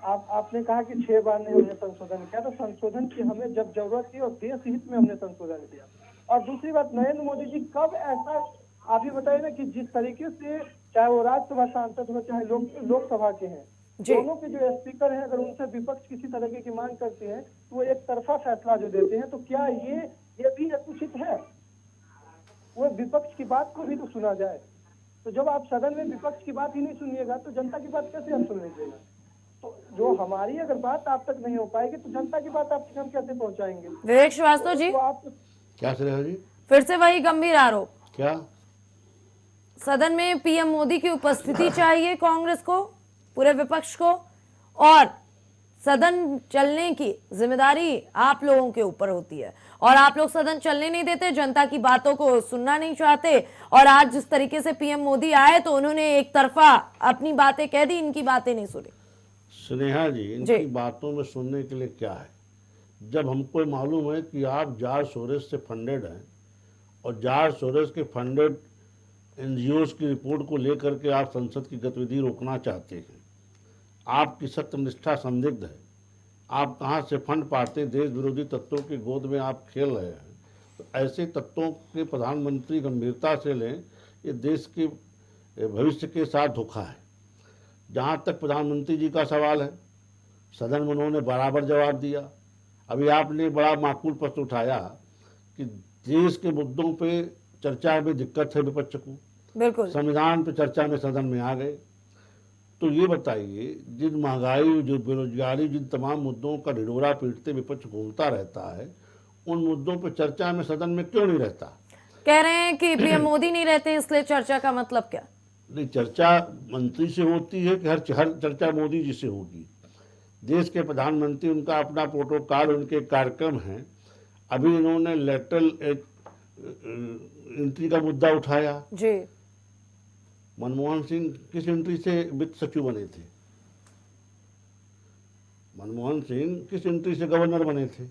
आपने कहा कि 6 बार ने हमने संशोधन किया, तो संशोधन की हमें जब जरूरत थी और देश हित में हमने संशोधन किया। और दूसरी बात, नरेंद्र मोदी जी कब ऐसा, आप ही बताइए ना, कि जिस तरीके से चाहे वो राज्यसभा सांसद हो चाहे लोकसभा के हैं, दोनों के जो स्पीकर हैं, अगर उनसे विपक्ष किसी तरह की मांग करते हैं तो वो एक तरफा फैसला जो देते हैं, तो क्या ये भी उचित है? वो विपक्ष की बात को भी तो सुना जाए। तो जब आप सदन में विपक्ष की बात ही नहीं सुनिएगा तो जनता की बात कैसे हम सुनेंगे? तो जो हमारी अगर बात आप तक नहीं हो पाएगी तो जनता की बात आप तक हम कैसे पहुंचाएंगे? विवेक श्रीवास्तव जी, तो आप क्या श्रेया जी? फिर से वही गंभीर आरोप, क्या सदन में पीएम मोदी की उपस्थिति चाहिए कांग्रेस को, पूरे विपक्ष को, और सदन चलने की जिम्मेदारी आप लोगों के ऊपर होती है, और आप लोग सदन चलने नहीं देते, जनता की बातों को सुनना नहीं चाहते। और आज जिस तरीके से पीएम मोदी आए तो उन्होंने एक तरफा अपनी बातें कह दी, इनकी बातें नहीं सुनी। स्नेहा जी, इनकी बातों में सुनने के लिए क्या है? जब हमको मालूम है कि आप जॉर्ज सोरोस से फंडेड हैं और जॉर्ज सोरोस के फंडेड एनजीओ की रिपोर्ट को लेकर के आप संसद की गतिविधि रोकना चाहते हैं, आपकी सत्यनिष्ठा संदिग्ध है, आप कहाँ से फंड पाते, देश विरोधी तत्वों की गोद में आप खेल रहे हैं, तो ऐसे तत्वों के प्रधानमंत्री गंभीरता से लें। ये देश के भविष्य के साथ धोखा है। जहाँ तक प्रधानमंत्री जी का सवाल है, सदन में उन्होंने बराबर जवाब दिया। अभी आपने बड़ा माकूल प्रश्न उठाया कि देश के मुद्दों पे चर्चा में दिक्कत है विपक्ष को, बिल्कुल संविधान पे चर्चा में सदन में आ गए। तो ये बताइए, जिन महंगाई, जो बेरोजगारी, जिन तमाम मुद्दों का ढिढोरा पीटते विपक्ष घूमता रहता है, उन मुद्दों पर चर्चा में सदन में क्यों नहीं रहता? कह रहे हैं कि पीएम मोदी नहीं रहते इसलिए चर्चा का मतलब क्या? नहीं, चर्चा मंत्री से होती है कि हर चर्चा मोदी जी से होगी? देश के प्रधानमंत्री, उनका अपना प्रोटोकॉल, उनके कार्यक्रम हैं। अभी इन्होंने लेटरल एंट्री का मुद्दा उठाया। जी। मनमोहन सिंह किस एंट्री से वित्त सचिव बने थे? मनमोहन सिंह किस एंट्री से गवर्नर बने थे?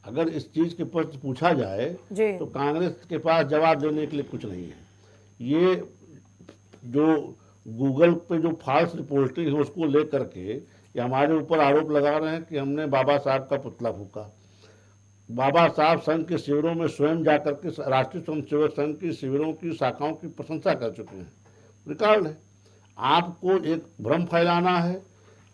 अगर इस चीज के प्रश्न पूछा जाए जी। तो कांग्रेस के पास जवाब देने के लिए कुछ नहीं है। ये जो गूगल पे जो फॉल्स रिपोर्टिंग है उसको लेकर के ये हमारे ऊपर आरोप लगा रहे हैं कि हमने बाबा साहब का पुतला फूका। बाबा साहब संघ के शिविरों में स्वयं जाकर के राष्ट्रीय स्वयंसेवक संघ की शिविरों की शाखाओं की प्रशंसा कर चुके हैं, रिकॉर्ड है। आपको एक भ्रम फैलाना है,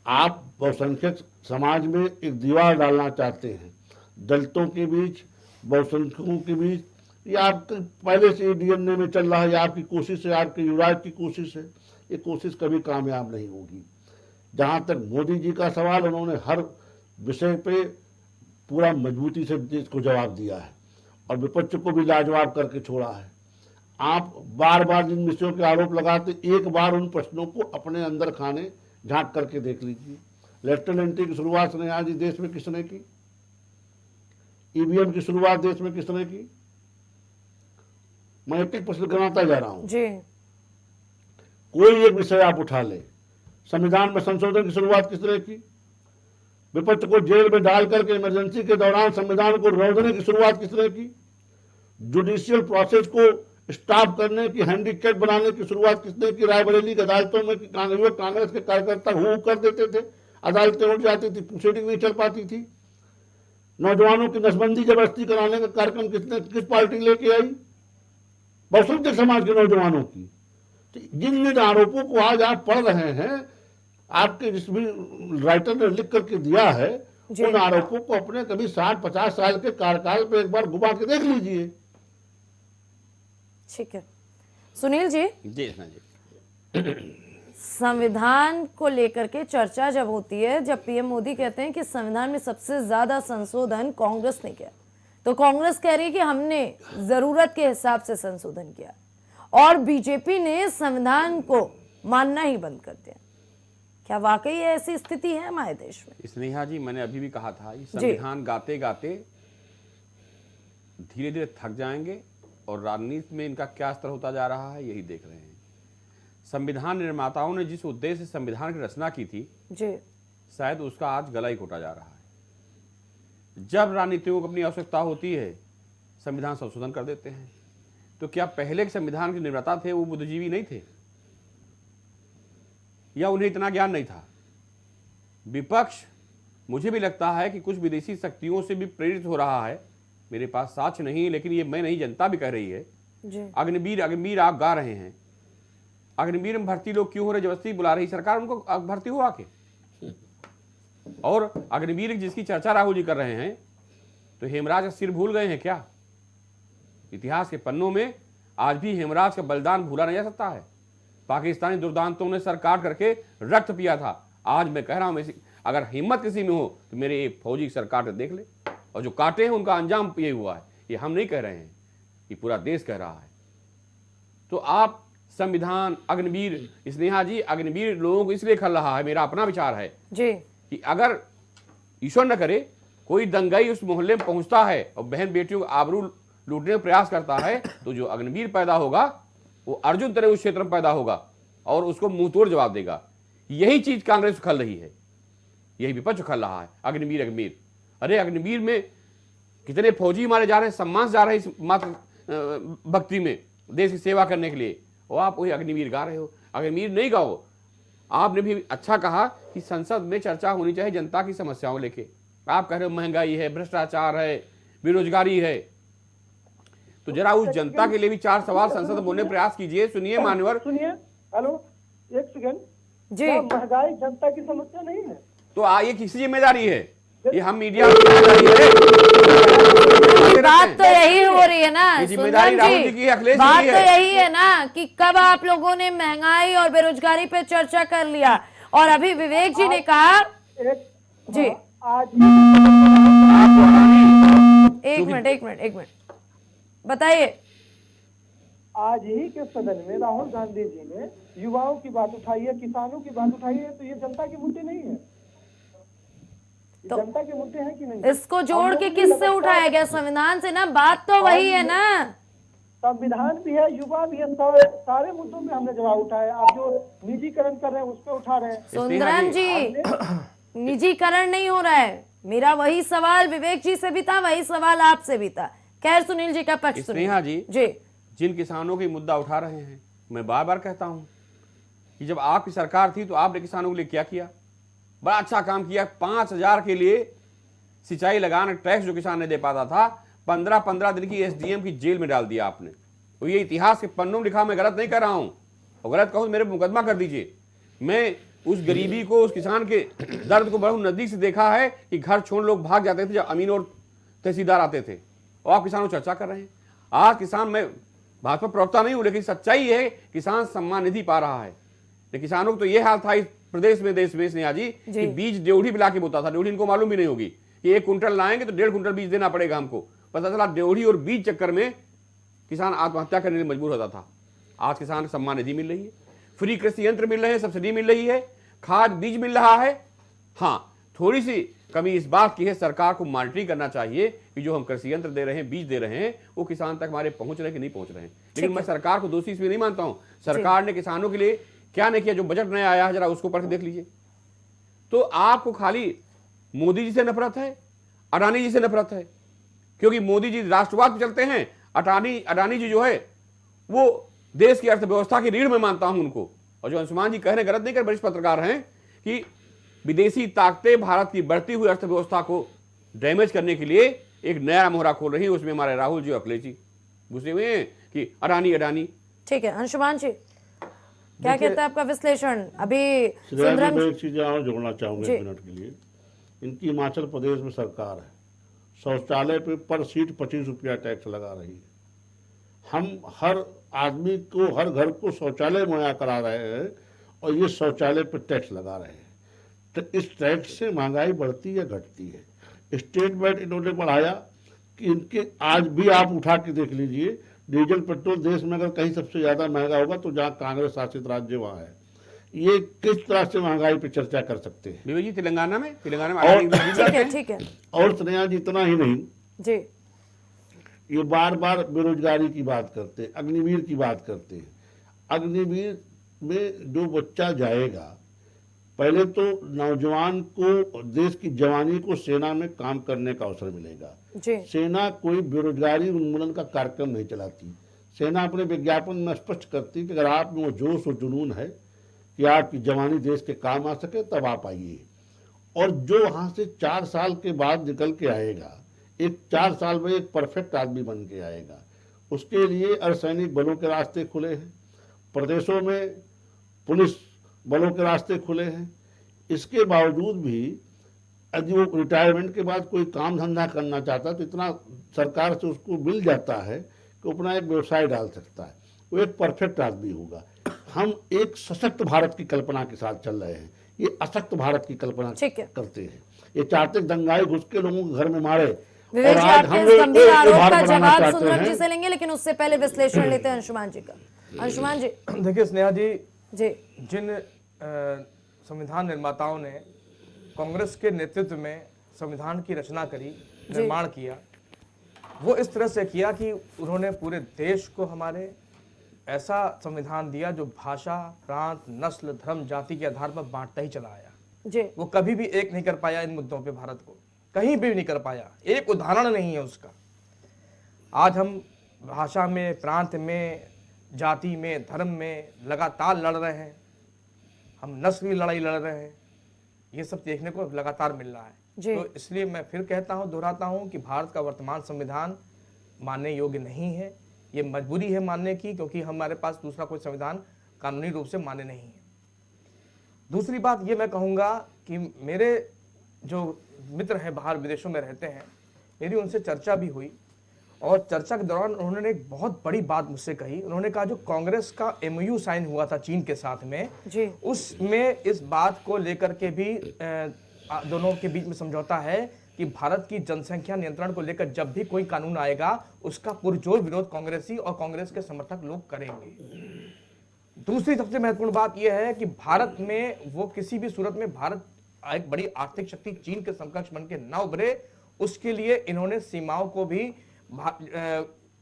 आप बहुसंख्यक समाज में एक दीवार डालना चाहते हैं, दलितों के बीच, बहुसंख्यकों के बीच। ये आपके पहले से डीएनए में चल रहा है, ये आपकी कोशिश है, आपके युवराज की कोशिश है। ये कोशिश कभी कामयाब नहीं होगी। जहां तक मोदी जी का सवाल, उन्होंने हर विषय पे पूरा मजबूती से देश को जवाब दिया है और विपक्ष को भी लाजवाब करके छोड़ा है। आप बार बार जिन विषयों के आरोप लगाते, एक बार उन प्रश्नों को अपने अंदर खाने झांक करके देख लीजिए। लेटरल एंट्री की शुरुआत स्नेहा जी देश में किसने की? ईवीएम की शुरुआत देश में किसने की? मैं एक प्रश्न गिनाता जा रहा हूं जी। कोई एक विषय आप उठा ले, संविधान में संशोधन की शुरुआत किसने की? विपक्ष को जेल में डाल करके इमरजेंसी के दौरान संविधान को रोकने की शुरुआत किसने की? जुडिशियल प्रोसेस को स्टॉप करने की, हैंडीकैप बनाने की शुरुआत किसने की? रायबरेली की अदालतों में कांग्रेस के कार्यकर्ता हु कर देते थे, अदालतें उठ जाती थी, प्रोसीडिंग नहीं चल पाती थी। नौजवानों की नसबंदी जबरदस्ती कराने का कार्यक्रम किस पार्टी लेके आई? बहुसंख्यक समाज के नौजवानों की। तो जिन आरोपों को आज आप पढ़ रहे हैं, आपके जिस भी राइटर ने लिख करके दिया है, उन आरोपों को अपने कभी 60-50 साल के कार्यकाल पे एक बार घुमा के देख लीजिए। ठीक है सुनील जी। जी जी। संविधान को लेकर के चर्चा जब होती है, जब पीएम मोदी कहते हैं कि संविधान में सबसे ज्यादा संशोधन कांग्रेस ने किया, तो कांग्रेस कह रही है कि हमने जरूरत के हिसाब से संशोधन किया और बीजेपी ने संविधान को मानना ही बंद कर दिया। क्या वाकई ऐसी स्थिति है हमारे देश में? स्नेहा जी, मैंने अभी भी कहा था, ये संविधान गाते गाते धीरे धीरे थक जाएंगे और राजनीति में इनका क्या स्तर होता जा रहा है यही देख रहे हैं। संविधान निर्माताओं ने जिस उद्देश्य से संविधान की रचना की थी जी, शायद उसका आज गला ही घोटा जा रहा है। जब राजनीतियों को अपनी आवश्यकता होती है संविधान संशोधन कर देते हैं। तो क्या पहले के संविधान के निर्माता थे वो बुद्धिजीवी नहीं थे, या उन्हें इतना ज्ञान नहीं था? विपक्ष मुझे भी लगता है कि कुछ विदेशी शक्तियों से भी प्रेरित हो रहा है। मेरे पास साक्ष्य नहीं, लेकिन ये मैं नहीं, जनता भी कह रही है। अग्निवीर अग्निवीर आप गा रहे हैं, अग्निवीर में भर्ती लोग क्यों हो रहे? जबरदस्ती बुला रही सरकार उनको, भर्ती हो आके। और अग्निवीर जिसकी चर्चा राहुल जी कर रहे हैं, तो हेमराज का सिर भूल गए हैं क्या? इतिहास के पन्नों में आज भी हेमराज का बलिदान भूला नहीं जा सकता है। पाकिस्तानी दुर्दांतों ने सर काट करके रक्त पिया था। आज मैं कह रहा हूं, अगर हिम्मत किसी में हो तो मेरे एक फौजी सर काट देख ले, और जो काटे हैं उनका अंजाम ये हुआ है। ये हम नहीं कह रहे हैं, ये पूरा देश कह रहा है। तो आप संविधान, अग्निवीर, स्नेहा जी, अग्निवीर लोगों को इसलिए खल रहा है, मेरा अपना विचार है जी, कि अगर ईश्वर न करे कोई दंगाई उस मोहल्ले में पहुंचता है और बहन बेटियों को आबरू लूटने का प्रयास करता है, तो जो अग्निवीर पैदा होगा वो अर्जुन तरह उस क्षेत्र में पैदा होगा और उसको मुंह तोड़ जवाब देगा। यही चीज कांग्रेस खल रही है, यही विपक्ष खल रहा है। अग्निवीर अग्निवीर, अरे अग्निवीर में कितने फौजी मारे जा रहे हैं, सम्मान से जा रहे हैं इस मात्र भक्ति में, देश की सेवा करने के लिए, और आप वही अग्निवीर गा रहे हो। अग्निवीर नहीं गाओ। आपने भी अच्छा कहा कि संसद में चर्चा होनी चाहिए जनता की समस्याओं लेके। आप कह रहे हो महंगाई है, भ्रष्टाचार है, बेरोजगारी है, तो जरा उस जनता के लिए भी 4 सवाल संसद में बोलने प्रयास कीजिए। सुनिए मान्यवर, सुनिए, हेलो, एक सेकंड जी। महंगाई जनता की समस्या नहीं है, तो ये किसकी जिम्मेदारी है? ये हम मीडिया की जिम्मेदारी है। बात तो यही हो रही है ना जिम्मेदारी राहुल जी की, अखिलेश जी बात की तो यही है ना कि कब आप लोगों ने महंगाई और बेरोजगारी पे चर्चा कर लिया, और अभी विवेक जी ने कहा जी, आज एक मिनट बताइए। आज ही के सदन में राहुल गांधी जी ने युवाओं की बात उठाई है, किसानों की बात उठाई है, तो ये जनता के मुद्दे नहीं है। तो जनता के मुद्दे हैं कि नहीं? इसको जोड़ हम के लोग भी किससे लगातार- उठाया गया? संविधान से ना, बात तो वही है ना। संविधान भी है, युवा भी है, सारे मुद्दों में हमने जवाब उठाया। आप जो निजीकरण कर रहे हैं उस पर उठा रहे हैं। सुंदरम जी, निजीकरण नहीं हो रहा है। मेरा वही सवाल विवेक जी से भी था, वही सवाल आपसे भी था। खैर, सुनील जी का पक्ष सुनिए। स्नेहा जी, जी, जिन किसानों की मुद्दा उठा रहे हैं, मैं बार बार कहता हूं कि जब आपकी सरकार थी तो आपने किसानों के लिए क्या किया? बड़ा अच्छा काम किया। 5,000 के लिए सिंचाई लगाना टैक्स जो किसान ने दे पाता था, 15-15 दिन की एसडीएम की जेल में डाल दिया आपने। तो ये इतिहास के पन्नों में लिखा, मैं गलत नहीं कर रहा हूं। और गलत कहूं मेरे मुकदमा कर दीजिए। मैं उस गरीबी को, उस किसान के दर्द को बहुत नजदीक से देखा है कि घर छोड़ लोग भाग जाते थे जब अमीन और तहसीलदार आते थे, और आप किसानों चर्चा कर रहे हैं। आज किसान, मैं भाजपा प्रवक्ता नहीं हूं, लेकिन सच्चाई है किसान सम्मान निधि पा रहा है। लेकिन किसानों को तो ये हाल था इस प्रदेश में, देश में स्नेहा जी, कि बीज ड्योढ़ी पिला के बोता था। ड्योढ़ी इनको मालूम भी नहीं होगी कि 1 कुंटल लाएंगे तो 1.5 कुंटल बीज देना पड़ेगा हमको। पता चला ड्योढ़ी और बीज चक्कर में किसान आत्महत्या करने के लिए मजबूर होता था। आज किसान सम्मान निधि मिल रही है, फ्री कृषि यंत्र मिल रहे हैं, सब्सिडी मिल रही है, खाद बीज मिल रहा है। हाँ, थोड़ी सी कमी इस बात की है, सरकार को मॉनिटरिंग करना चाहिए कि जो हम कृषि यंत्र दे रहे हैं, बीज दे रहे हैं, वो किसान तक हमारे पहुंच रहे हैं कि नहीं पहुंच रहे हैं। लेकिन मैं सरकार को दोषी इसमें नहीं मानता हूं। सरकार ने किसानों के लिए क्या नहीं किया? जो बजट नया आया है, जरा उसको पढ़ के देख लीजिए। तो आपको खाली मोदी जी से नफरत है, अडानी जी से नफरत है, क्योंकि मोदी जी राष्ट्रवाद पे चलते हैं। अडानी जी जो है वो देश की अर्थव्यवस्था की रीढ़ में मानता हूं उनको। और जो अंशुमान जी कह रहे हैं, गलत नहीं कर, वरिष्ठ पत्रकार हैं, कि विदेशी ताकतें भारत की बढ़ती हुई अर्थव्यवस्था को डैमेज करने के लिए एक नया मोहरा खोल रही है। उसमें हमारे राहुल जी और अखिलेश जी घुसे हुए हैं कि अडानी। ठीक है। अंशुमान जी, क्या कहता है आपका विश्लेषण? अभी श्रेया जी, सुंदरम मैं एक चीज और जोड़ना चाहूंगा 1 मिनट के लिए। इनकी हिमाचल प्रदेश में सरकार है, शौचालय पे पर सीट 25 रुपया टैक्स लगा रही है। हम हर आदमी को, हर घर को शौचालय मुहैया करा रहे हैं, और ये शौचालय पे टैक्स लगा रहे हैं। तो इस टैक्स से महंगाई बढ़ती है घटती है? स्टेट वेट इन्होंने बढ़ाया कि इनके, आज भी आप उठा के देख लीजिए, डीजल पेट्रोल देश में अगर कहीं सबसे ज्यादा महंगा होगा तो जहाँ कांग्रेस शासित राज्य वहाँ है। ये किस तरह से महंगाई पे चर्चा कर सकते हैं? विवेक जी, तेलंगाना में ठीक है। और स्नेहा जी, इतना ही नहीं जी, ये बार बार बेरोजगारी की बात करते हैं, अग्निवीर की बात करते हैं। अग्निवीर में जो बच्चा जाएगा, पहले तो नौजवान को, देश की जवानी को सेना में काम करने का अवसर मिलेगा। जी, सेना कोई बेरोजगारी उन्मूलन का कार्यक्रम नहीं चलाती। सेना अपने विज्ञापन में स्पष्ट करती कि अगर आप में वो जोश और जुनून है कि आपकी जवानी देश के काम आ सके, तब आप आइए। और जो वहां से 4 साल के बाद निकल के आएगा, एक 4 साल में एक परफेक्ट आदमी बन के आएगा। उसके लिए अर्धसैनिक बलों के रास्ते खुले हैं, प्रदेशों में पुलिस बलों के रास्ते खुले हैं। इसके बावजूद भी यदि वो रिटायरमेंट के बाद कोई काम धंधा करना चाहता है तो इतना सरकार से उसको मिल जाता है कि अपना एक व्यवसाय डाल सकता है, वो एक परफेक्ट आदमी होगा। हम एक सशक्त भारत की कल्पना के साथ चल रहे हैं, ये अशक्त भारत की कल्पना करते हैं। ये चाहते दंगाई घुस के लोगों को घर में मारे। विवेक जी, आपके इस गंभीर आरोप का जवाब सुंदरम जी से लेंगे, लेकिन उससे पहले विश्लेषण लेते हैं अंशुमान जी का। अंशुमान जी। देखिए स्नेहा जी, जिन संविधान निर्माताओं ने कांग्रेस के नेतृत्व में संविधान की रचना करी, निर्माण किया, वो इस तरह से किया कि उन्होंने पूरे देश को हमारे ऐसा संविधान दिया जो भाषा, प्रांत, नस्ल, धर्म, जाति के आधार पर बांटता ही चला आया। वो कभी भी एक नहीं कर पाया इन मुद्दों पे, भारत को कहीं भी नहीं कर पाया। एक उदाहरण नहीं है उसका। आज हम भाषा में, प्रांत में, जाति में, धर्म में लगातार लड़ रहे हैं। हम नस्ल की लड़ाई लड़ रहे हैं। ये सब देखने को लगातार मिल रहा है। तो इसलिए मैं फिर कहता हूं, दोहराता हूं कि भारत का वर्तमान संविधान मानने योग्य नहीं है। ये मजबूरी है मानने की, क्योंकि हमारे पास दूसरा कोई संविधान कानूनी रूप से मान्य नहीं है। दूसरी बात ये मैं कहूँगा कि मेरे जो मित्र हैं बाहर विदेशों में रहते हैं, मेरी उनसे चर्चा भी हुई, और चर्चा के दौरान उन्होंने एक बहुत बड़ी बात मुझसे कही। उन्होंने कहा जो कांग्रेस का MOU साइन हुआ था चीन के साथ में, उसमें इस बात को लेकर के भी दोनों के बीच में समझौता है कि भारत की जनसंख्या नियंत्रण को लेकर जब भी कोई कानून आएगा उसका पुरजोर विरोध कांग्रेसी और कांग्रेस के समर्थक लोग करेंगे। दूसरी सबसे महत्वपूर्ण बात यह है कि भारत में वो किसी भी सूरत में भारत एक बड़ी आर्थिक शक्ति चीन के समकक्ष बन के ना उभरे, उसके लिए इन्होंने सीमाओं को भी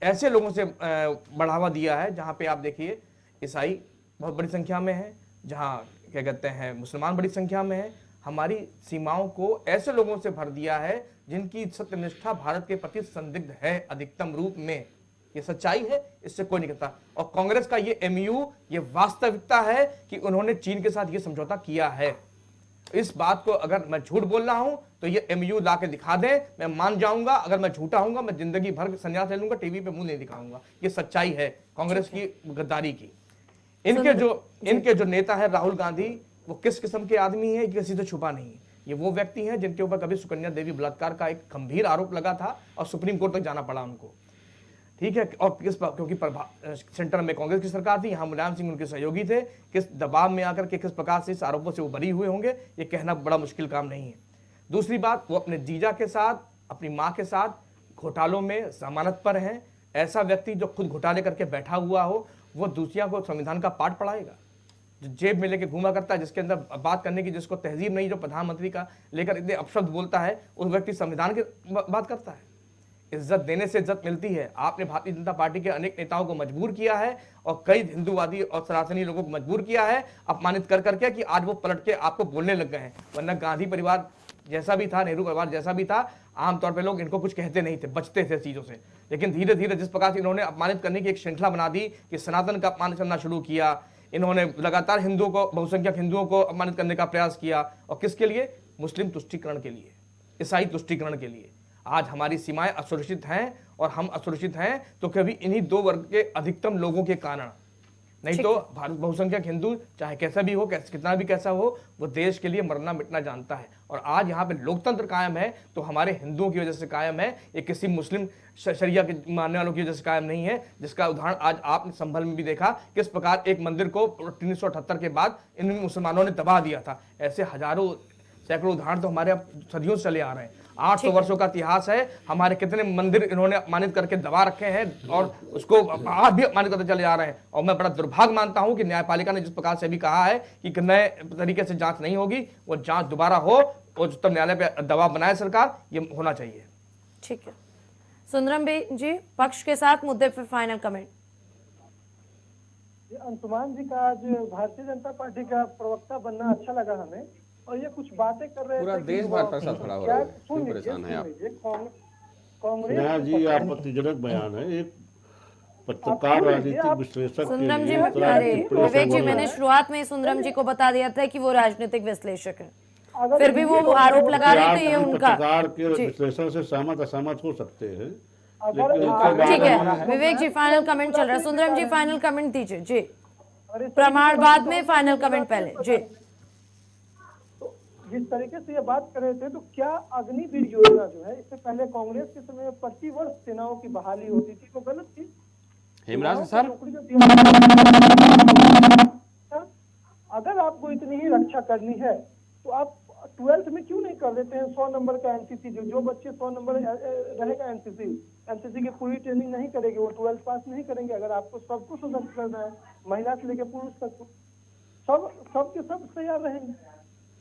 ऐसे लोगों से बढ़ावा दिया है जहां पे आप देखिए ईसाई बहुत बड़ी संख्या में है, जहां क्या कहते हैं मुसलमान बड़ी संख्या में है। हमारी सीमाओं को ऐसे लोगों से भर दिया है जिनकी सत्यनिष्ठा भारत के प्रति संदिग्ध है अधिकतम रूप में। ये सच्चाई है, इससे कोई नहीं कहता। और कांग्रेस का ये एमयू, ये वास्तविकता है कि उन्होंने चीन के साथ ये समझौता किया है। इस बात को अगर मैं झूठ बोल रहा हूं तो ये एमयू ला के दिखा दें, मैं मान जाऊंगा। अगर मैं झूठा हूंगा, मैं जिंदगी भर संन्यास ले लूंगा, टीवी पे मुंह नहीं दिखाऊंगा। ये सच्चाई है कांग्रेस की गद्दारी की। इनके जो नेता है राहुल गांधी, वो किस किस्म के आदमी है, किसी से छुपा नहीं है। ये वो व्यक्ति हैं जिनके ऊपर कभी सुकन्या देवी बलात्कार का एक गंभीर आरोप लगा था और सुप्रीम कोर्ट तक जाना पड़ा उनको, ठीक है। और क्योंकि सेंटर में कांग्रेस की सरकार थी, यहाँ मुलायम सिंह उनके सहयोगी थे, किस दबाव में आकर के किस प्रकार से इस आरोपों से वो बरी हुए होंगे, ये कहना बड़ा मुश्किल काम नहीं है। दूसरी बात, वो अपने जीजा के साथ, अपनी माँ के साथ घोटालों में जमानत पर हैं। ऐसा व्यक्ति जो खुद घोटाले करके बैठा हुआ हो, वो दूसरियों को संविधान का पाठ पढ़ाएगा? जो जेब में लेके घूमा करता है, जिसके अंदर बात करने की जिसको तहजीब नहीं, जो प्रधानमंत्री का लेकर इतने अपशब्द बोलता है, उस व्यक्ति संविधान की बात करता है। इज्जत देने से इज्जत मिलती है। आपने भारतीय जनता पार्टी के अनेक नेताओं को मजबूर किया है और कई हिंदूवादी और सनातनी लोगों को मजबूर किया है अपमानित कर करके, कि आज वो पलट के आपको बोलने लग गए हैं। वरना गांधी परिवार जैसा भी था, नेहरू परिवार जैसा भी था, आमतौर पर लोग इनको कुछ कहते नहीं थे, बचते थे चीजों से। लेकिन धीरे धीरे जिस प्रकार से इन्होंने अपमानित करने की एक श्रृंखला बना दी कि सनातन का अपमान करना शुरू किया, इन्होंने लगातार हिंदुओं को, बहुसंख्यक हिंदुओं को अपमानित करने का प्रयास किया। और किसके लिए? मुस्लिम तुष्टीकरण के लिए, ईसाई तुष्टीकरण के लिए। आज हमारी सीमाएं असुरक्षित हैं और हम असुरक्षित हैं तो कभी इन्हीं दो वर्ग के अधिकतम लोगों के कारण। नहीं तो भारत बहुसंख्यक हिंदू चाहे कैसा भी हो, कितना भी कैसा हो, वो देश के लिए मरना मिटना जानता है। और आज यहाँ पे लोकतंत्र कायम है तो हमारे हिंदुओं की वजह से कायम है, ये किसी मुस्लिम शरिया के मानने वालों की वजह से कायम नहीं है। जिसका उदाहरण आज आपने संभल में भी देखा, किस प्रकार एक मंदिर को 1978 के बाद इन मुसलमानों ने दबा दिया था। ऐसे हजारों सैकड़ों उदाहरण तो हमारे सदियों से चले आ रहे हैं। 800 वर्षों का इतिहास है। हमारे कितने मंदिर इन्होंने अपमानित करके दबा रखे हैं और उसको आज भी अपमानित करते चले जा रहे हैं। और मैं बड़ा दुर्भाग्य मानता हूं कि न्यायपालिका ने जिस प्रकार से भी कहा है कि नए तरीके से जांच नहीं होगी, वो जांच दोबारा हो और उच्चतम न्यायालय पे दबाव बनाए सरकार, ये होना चाहिए। ठीक है सुंदरम जी, पक्ष के साथ मुद्दे पर फाइनल कमेंट। अंशुमान जी का आज भारतीय जनता पार्टी का प्रवक्ता बनना अच्छा लगा हमें। और ये कुछ बातें कर रहे थे, पूरा देश भाजपा के साथ खड़ा हो रहा है। क्यों परेशान है आप? कांग्रेस जी आपत्तिजनक बयान है। एक पत्रकार राजनीतिक विश्लेषक सुंदरम जी, के लिए अरे विवेक जी, मैंने शुरुआत में सुंदरम जी को बता दिया था कि वो राजनीतिक विश्लेषक है, फिर भी वो आरोप लगा रहे थे। ये उनका पत्रकार के विश्लेषण से सहमत असहमत हो सकते हैं। ठीक है विवेक जी, फाइनल कमेंट चल रहा है। सुंदरम जी फाइनल कमेंट दीजिए जी, प्रमाण बाद में, फाइनल कमेंट पहले जी। जिस तरीके से ये बात कर रहे थे, तो क्या अग्निवीर योजना जो है, इससे पहले कांग्रेस के समय में प्रतिवर्ष सेनाओं की बहाली होती थी, वो गलत थी? हेमराज सर, अगर आपको इतनी ही रक्षा करनी है तो आप 12th में क्यों नहीं कर देते हैं 100 नंबर का एनसीसी? जो बच्चे 100 नंबर रहेगा एनसीसी की पूरी ट्रेनिंग नहीं करेंगे, वो 12th पास नहीं करेंगे। अगर आपको सबको सदस्य करना है, महिला से लेकर पुरुष तक, सब के सब तैयार रहेंगे,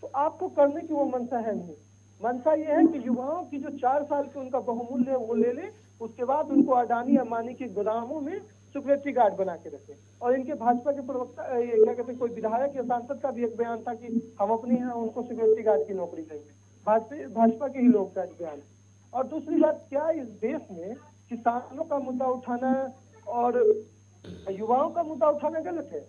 तो आपको करने की वो मंशा है नहीं। मंशा ये है कि युवाओं की जो 4 साल की उनका बहुमूल्य है वो ले ले, उसके बाद उनको अडानी अंबानी की गोदामों में सिक्योरिटी गार्ड बना के रखे। और इनके भाजपा के प्रवक्ता, ये क्या कहते हैं, कोई विधायक या सांसद का भी एक बयान था कि हम अपने यहाँ उनको सिक्योरिटी गार्ड की नौकरी देंगे। भाजपा के ही लोग का बयान। और दूसरी बात, क्या इस देश में किसानों का मुद्दा उठाना और युवाओं का मुद्दा उठाना गलत है?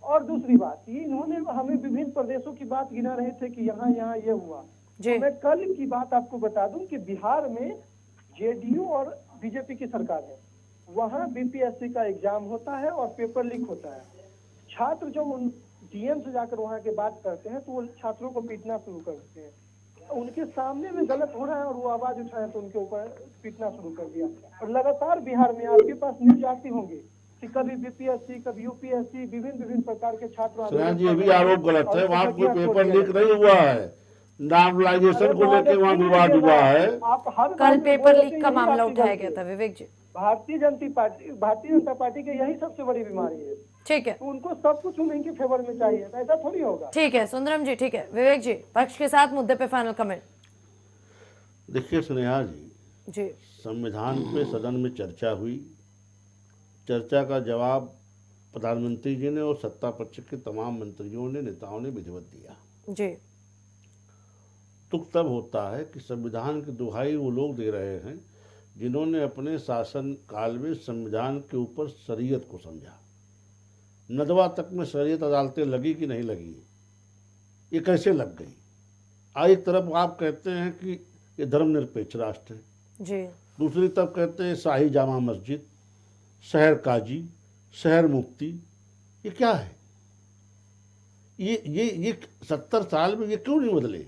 और दूसरी बात, ये इन्होंने हमें विभिन्न प्रदेशों की बात गिना रहे थे कि यहाँ ये हुआ। तो मैं कल की बात आपको बता दूं कि बिहार में जेडीयू और बीजेपी की सरकार है, वहाँ बीपीएससी का एग्जाम होता है और पेपर लीक होता है। छात्र जब उन डीएम से जाकर वहाँ के बात करते हैं तो वो छात्रों को पीटना शुरू कर देते हैं। उनके सामने में गलत हो रहा है और वो आवाज उठाए तो उनके ऊपर पीटना शुरू कर दिया। और लगातार बिहार में आपके पास न्यूज आती होंगी कि कभी बीपीएससी, कभी यूपीएससी, विभिन्न प्रकार के छात्र। ये भी आरोप गलत है, वहाँ कोई पेपर लीक नहीं हुआ है, नॉर्मलाइजेशन को लेकर वहाँ विवाद हुआ है। कल पेपर लीक का मामला उठाया गया था विवेक जी। भारतीय जनता पार्टी की यही सबसे बड़ी बीमारी है। ठीक है, तो उनको सब कुछ उन्हीं के फेवर में चाहिए, तो ऐसा थोड़ी होगा। ठीक है सुंदरम जी, ठीक है। विवेक जी, पक्ष के साथ मुद्दे पे फाइनल कमेंट। देखिए स्नेहा जी, जी संविधान पे सदन में चर्चा हुई। चर्चा का जवाब प्रधानमंत्री जी ने और सत्ता पक्ष के तमाम मंत्रियों ने, नेताओं ने विधिवत दिया। जी दुख तब होता है कि संविधान की दुहाई वो लोग दे रहे हैं जिन्होंने अपने शासन काल में संविधान के ऊपर शरीयत को समझा। नदवा तक में शरीयत अदालतें लगी कि नहीं लगी, ये कैसे लग गई? एक तरफ आप कहते हैं कि ये धर्मनिरपेक्ष राष्ट्र है, जी दूसरी तरफ कहते हैं शाही जामा मस्जिद, शहर काजी, शहर मुफ्ती। ये क्या है? ये 70 साल में ये क्यों नहीं बदले?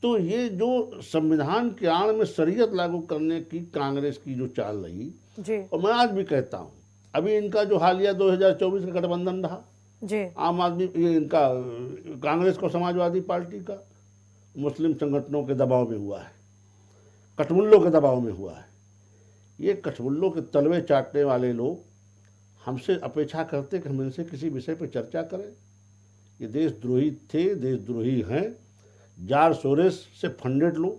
तो ये जो संविधान के आड़ में शरीयत लागू करने की कांग्रेस की जो चाल रही, जी और मैं आज भी कहता हूँ, अभी इनका जो हालिया 2024 का गठबंधन रहा, जी आम आदमी ये इनका कांग्रेस को समाजवादी पार्टी का मुस्लिम संगठनों के दबाव में हुआ है, कठमुल्लों के दबाव में हुआ है। ये कठमुल्लों के तलवे चाटने वाले लोग हमसे अपेक्षा करते कि हम इनसे किसी विषय पर चर्चा करें। ये देशद्रोही थे, देशद्रोही हैं, जार सोरेस से फंडेड लोग,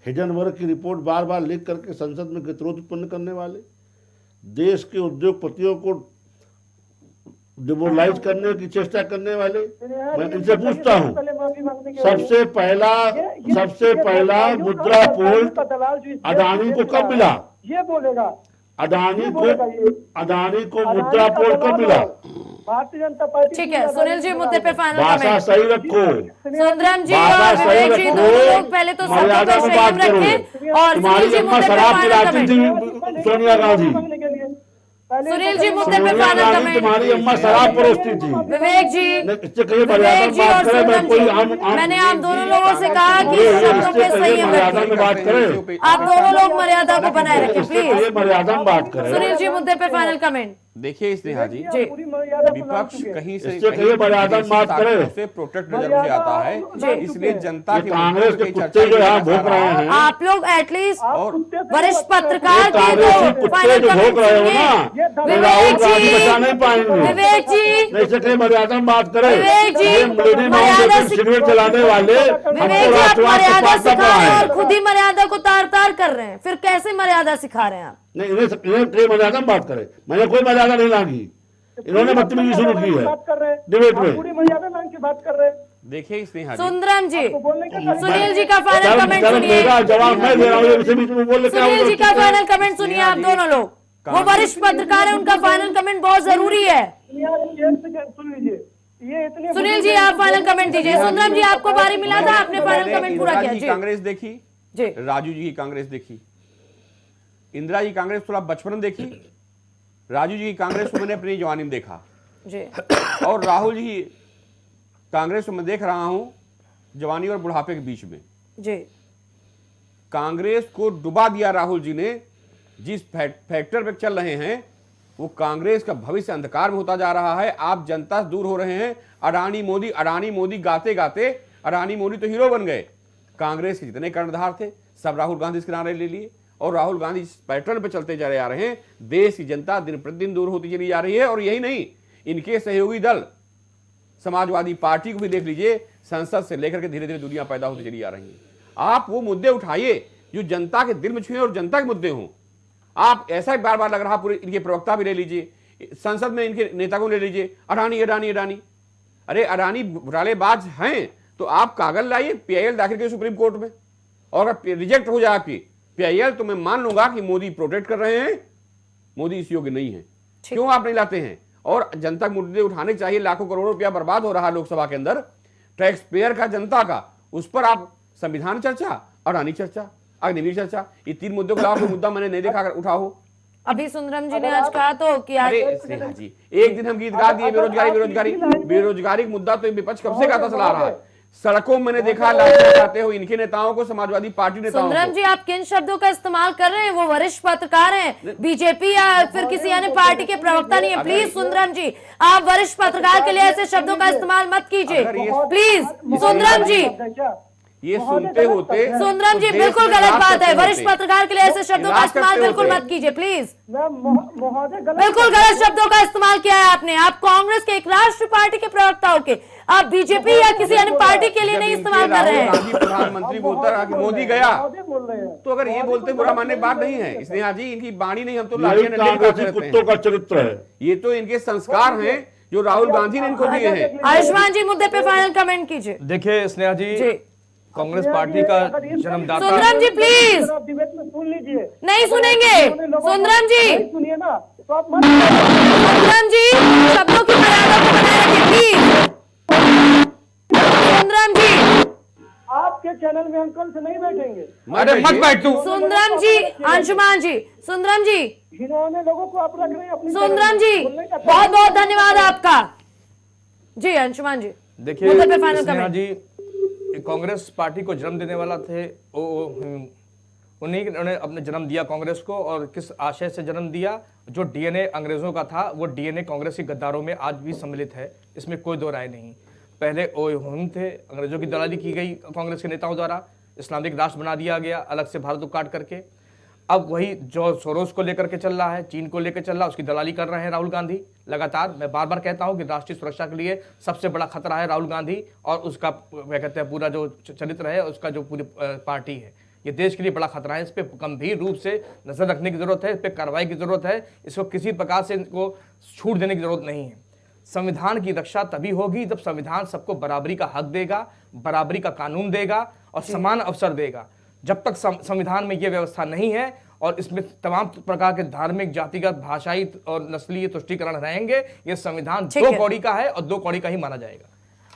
हिडनबर्ग की रिपोर्ट बार बार लिख करके संसद में गतिरोध उत्पन्न करने वाले, देश के उद्योगपतियों को डिमोरलाइज करने की चेष्टा करने वाले। मैं इनसे पूछता हूँ, सबसे पहला मुद्रा पोर्ट अडानी को कब मिला? ये बोलेगा अडानी को मुद्रा पोर्ट कब मिला? भारतीय जनता पार्टी। ठीक है सुनील जी, मुद्दे पे फाइनल भाषा कमेंट। सही रखो, सुंदरम जी भाषा और सही विवेक जी रखो, दोनों लोग पहले तो शब्दों मर्यादा पे में संयम बात करो। रखें और तुम्हारी सुनील जी अम्मा मुद्दे पे शराब फाइनल पिलाती कमेंट। थी सोनिया गांधी, सुनील जी मुद्दे पे सोनिया फाइनल गांधी कमेंट। तुम्हारी अम्मा शराब परोसती थी। विवेक जी, इससे कहिए मर्यादा विवेक में जी और बात करें। मैं सुंदरम कोई जी, मैंने आप दोनों लोगों से कहा कि शब्दों पे संयम मर्यादा रखें। में बात करें। आप दोनों लोग मर्यादा को बनाए रखें इससे प्लीज। कहिए मर्यादा में बात करें। सुनील जी मुद्दे पे फाइनल कमेंट। देखिए स्नेहा जी, जी विपक्ष कहीं से इससे कहिए मर्यादा में बात करें। से प्रोटेक्ट नजर मुझे आता है, इसलिए जनता ये के कांग्रेस मुद्दों के पे कुत्ते चर्चा जो यहाँ नहीं भोंक रहे हैं, आप लोग एटलीस्ट और वरिष्ठ पत्रकार ये के कांग्रेसी तो कुत्ते फाइनल जो कमेंट भोंक रहे हो सुनिए। ना, विवेक राहुल गांधी बचा जी, नहीं पाएंगे। विवेक जी, नहीं से कहीं मर्यादा में बात करें। विवेक जी, ये लेडी मर्यादा माउंटेन सिगरेट चलाने वाले विवेक जी, आप मर्यादा सिखा रहे हैं और खुद ही मर्यादा को तार तार कर रहे हैं, फिर कैसे मर्यादा सिखा रहे हैं आप? नहीं, इन्हें कहीं मर्यादा में बात करें। मैंने कोई मर्यादा नहीं लांगी, इन्होंने बदतमीजी शुरू की है डिबेट में। पूरी मर्यादा मांग के बात कर रहे हैं। देखिए स्नेहा जी, सुंदरम जी, बोलने का सुनील जी का फाइनल कमेंट सुनिए। मेरा जवाब मैं दे रहा हूँ, ये बीच में बोल क्या सुनील जी का फाइनल कमेंट सुनिए आप दोनों लोग। वो वरिष्ठ पत्रकार है, उनका फाइनल कमेंट बहुत जरूरी है। सुन लीजिए, ये इतने सुनील जी आप फाइनल कमेंट दीजिए। सुंदरम जी आपको बारी मिला था, आपने फाइनल कमेंट पूरा इंदिरा किया जी जी। कांग्रेस देखी, जी राजू जी की कांग्रेस देखी। इंदिरा जी कांग्रेस थोड़ा बचपन देखी, राजू जी की कांग्रेस को मैंने अपनी जवानी में देखा, जी और राहुल जी कांग्रेस को मैं देख रहा हूं जवानी और बुढ़ापे के बीच में। जी कांग्रेस को डुबा दिया राहुल जी ने। जिस फैक्टर पे चल रहे हैं वो कांग्रेस का भविष्य अंधकार में होता जा रहा है। आप जनता से दूर हो रहे हैं। अडानी मोदी गाते गाते अडानी मोदी तो हीरो बन गए। कांग्रेस के जितने कर्णधार थे सब राहुल गांधी के किनारे ले लिए, और राहुल गांधी इस पैटर्न पे चलते जा रहे हैं। देश की जनता दिन प्रतिदिन दूर होती चली जा रही है। और यही नहीं, इनके सहयोगी दल समाजवादी पार्टी को भी देख लीजिए, संसद से लेकर के धीरे धीरे दुनिया पैदा होती चली जा रही है। आप वो मुद्दे उठाइए जो जनता के दिल में छुए और जनता के मुद्दे हों। आप ऐसा बार बार लग रहा, पूरे इनके प्रवक्ता भी ले लीजिए, संसद में इनके नेता को ले लीजिए, अडानी अडानी अडानी। अरे अडानी घोटालेबाज हैं तो आप कागज लाइए, पीआईएल दाखिल करिए सुप्रीम कोर्ट में, और अगर रिजेक्ट हो जाए आपकी पीआईएल तो मैं मान लूंगा कि मोदी प्रोटेक्ट कर रहे हैं, मोदी इस योग्य नहीं है। क्यों आप नहीं लाते हैं? और जनता के मुद्दे उठाने चाहिए। लाखों करोड़ों रुपया बर्बाद हो रहा है लोकसभा के अंदर, टैक्स पेयर का, जनता का, उस पर आप संविधान चर्चा, अडानी चर्चा, अग्निवीर चर्चा, ये तीन मुद्दों के अलावा कोई मुद्दा मैंने नहीं देखा अगर उठाओ। अभी सुंदरम जी ने आज कहा तो कि आज अरे स्नेहा जी, एक दिन हम गीत गा दिए बेरोजगारी का मुद्दा तो विपक्ष कब से गाता चला रहा है। सड़कों में मैंने देखा लाठियां उठाते हो इनके नेताओं को, समाजवादी पार्टी नेताओं सुंदरम को। जी आप किन शब्दों का इस्तेमाल कर रहे हैं? वो वरिष्ठ पत्रकार हैं, बीजेपी या फिर किसी अन्य पार्टी के प्रवक्ता नहीं है। प्लीज सुंदरम जी, आप वरिष्ठ पत्रकार के लिए ऐसे शब्दों का इस्तेमाल मत कीजिए प्लीज। सुंदरम जी, ये सुनते होते सुंदरम जी, तो देश बिल्कुल में गलत राज बात है। करते वरिष्ठ होते। पत्रकार के लिए ऐसे शब्दों का राज इस्तेमाल करते बिल्कुल होते। मत कीजिए प्लीज। महोदय बिल्कुल गलत शब्दों का इस्तेमाल किया है आपने। आप कांग्रेस के एक राष्ट्रीय पार्टी के प्रवक्ता होके आप बीजेपी या किसी अन्य पार्टी के लिए जब नहीं इनके इस्तेमाल कर रहे राहुल हैं। गांधी प्रधानमंत्री बोलता रहा कि मोदी गया, महोदय बोल रहे हैं, तो अगर ये बोलते बुरा मानने की बात नहीं है। स्नेहा जी, इनकी बाणी नहीं, हम तो यही लाठियां डंडे निकालते कांग्रेसी रहते कुत्तों हैं। का चरित्र है। ये तो इनके संस्कार हैं जो राहुल गांधी ने इनको दिए हैं। आयुष्मान जी, मुद्दे पे फाइनल कमेंट कीजिए। देखिए स्नेहा जी, जी। कांग्रेस पार्टी का जन्मदाता सुंदरम जी, प्लीज। आप डिबेट में सुन लीजिए। नहीं सुनेंगे। सुंदरम जी, नहीं सुनिए ना तो आप मत सुंदरम जी, शब्दों की मर्यादा को बनाए रखिए प्लीज। सुंदरम जी, आपके चैनल में हम कल से नहीं बैठेंगे। अरे मत बैठ तू। सुंदरम जी, अंशुमान जी, सुंदरम जी, जिन्होंने लोगों को आप रख रहे हैं अपनी सुंदरम जी, बोलने का बहुत बहुत धन्यवाद आपका। जी अंशुमान जी, देखिए मुद्दे पे फाइनल स्नेहा कमेंट। जी, कांग्रेस पार्टी को जन्म देने वाला थे उन्हीं ने अपने जन्म दिया कांग्रेस को, और किस आशय से जन्म दिया। जो डीएनए अंग्रेजों का था वो डीएनए कांग्रेस के गद्दारों में आज भी सम्मिलित है, इसमें कोई दो राय नहीं। पहले हम थे, अंग्रेजों की दलाली की गई कांग्रेस के नेताओं द्वारा, इस्लामिक राष्ट्र बना दिया गया अलग से भारत को काट करके। अब वही जो सोरोस को लेकर के चल रहा है, चीन को लेकर चल रहा है, उसकी दलाली कर रहे हैं राहुल गांधी लगातार। मैं बार बार कहता हूं कि राष्ट्रीय सुरक्षा के लिए सबसे बड़ा खतरा है राहुल गांधी और उसका क्या कहते हैं पूरा जो चरित्र है, उसका जो पूरी पार्टी है, ये देश के लिए बड़ा खतरा है। इस पर गंभीर रूप से नजर रखने की जरूरत है, इस पर कार्रवाई की जरूरत है। इसको किसी प्रकार से इनको छूट देने की जरूरत नहीं है। संविधान की रक्षा तभी होगी जब संविधान सबको बराबरी का हक देगा, बराबरी का कानून देगा और समान अवसर देगा। जब तक संविधान में यह व्यवस्था नहीं है और इसमें तमाम प्रकार के धार्मिक, जातिगत, भाषाई और नस्लीय तुष्टीकरण रहेंगे, यह संविधान दो कौड़ी का है और दो कौड़ी का ही माना जाएगा।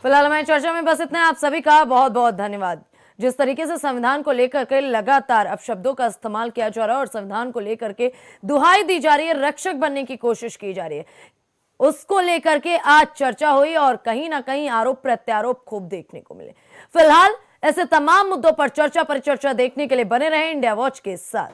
फिलहाल हमारी चर्चा में बस इतना है। आप सभी का बहुत बहुत धन्यवाद। जिस तरीके से संविधान को लेकर के लगातार अपशब्दों का इस्तेमाल किया जा रहा है और संविधान को लेकर के दुहाई दी जा रही है, रक्षक बनने की कोशिश की जा रही है, उसको लेकर के आज चर्चा हुई और कहीं ना कहीं आरोप प्रत्यारोप खूब देखने को मिले। फिलहाल ऐसे तमाम मुद्दों पर चर्चा परिचर्चा देखने के लिए बने रहे इंडिया वॉच के साथ।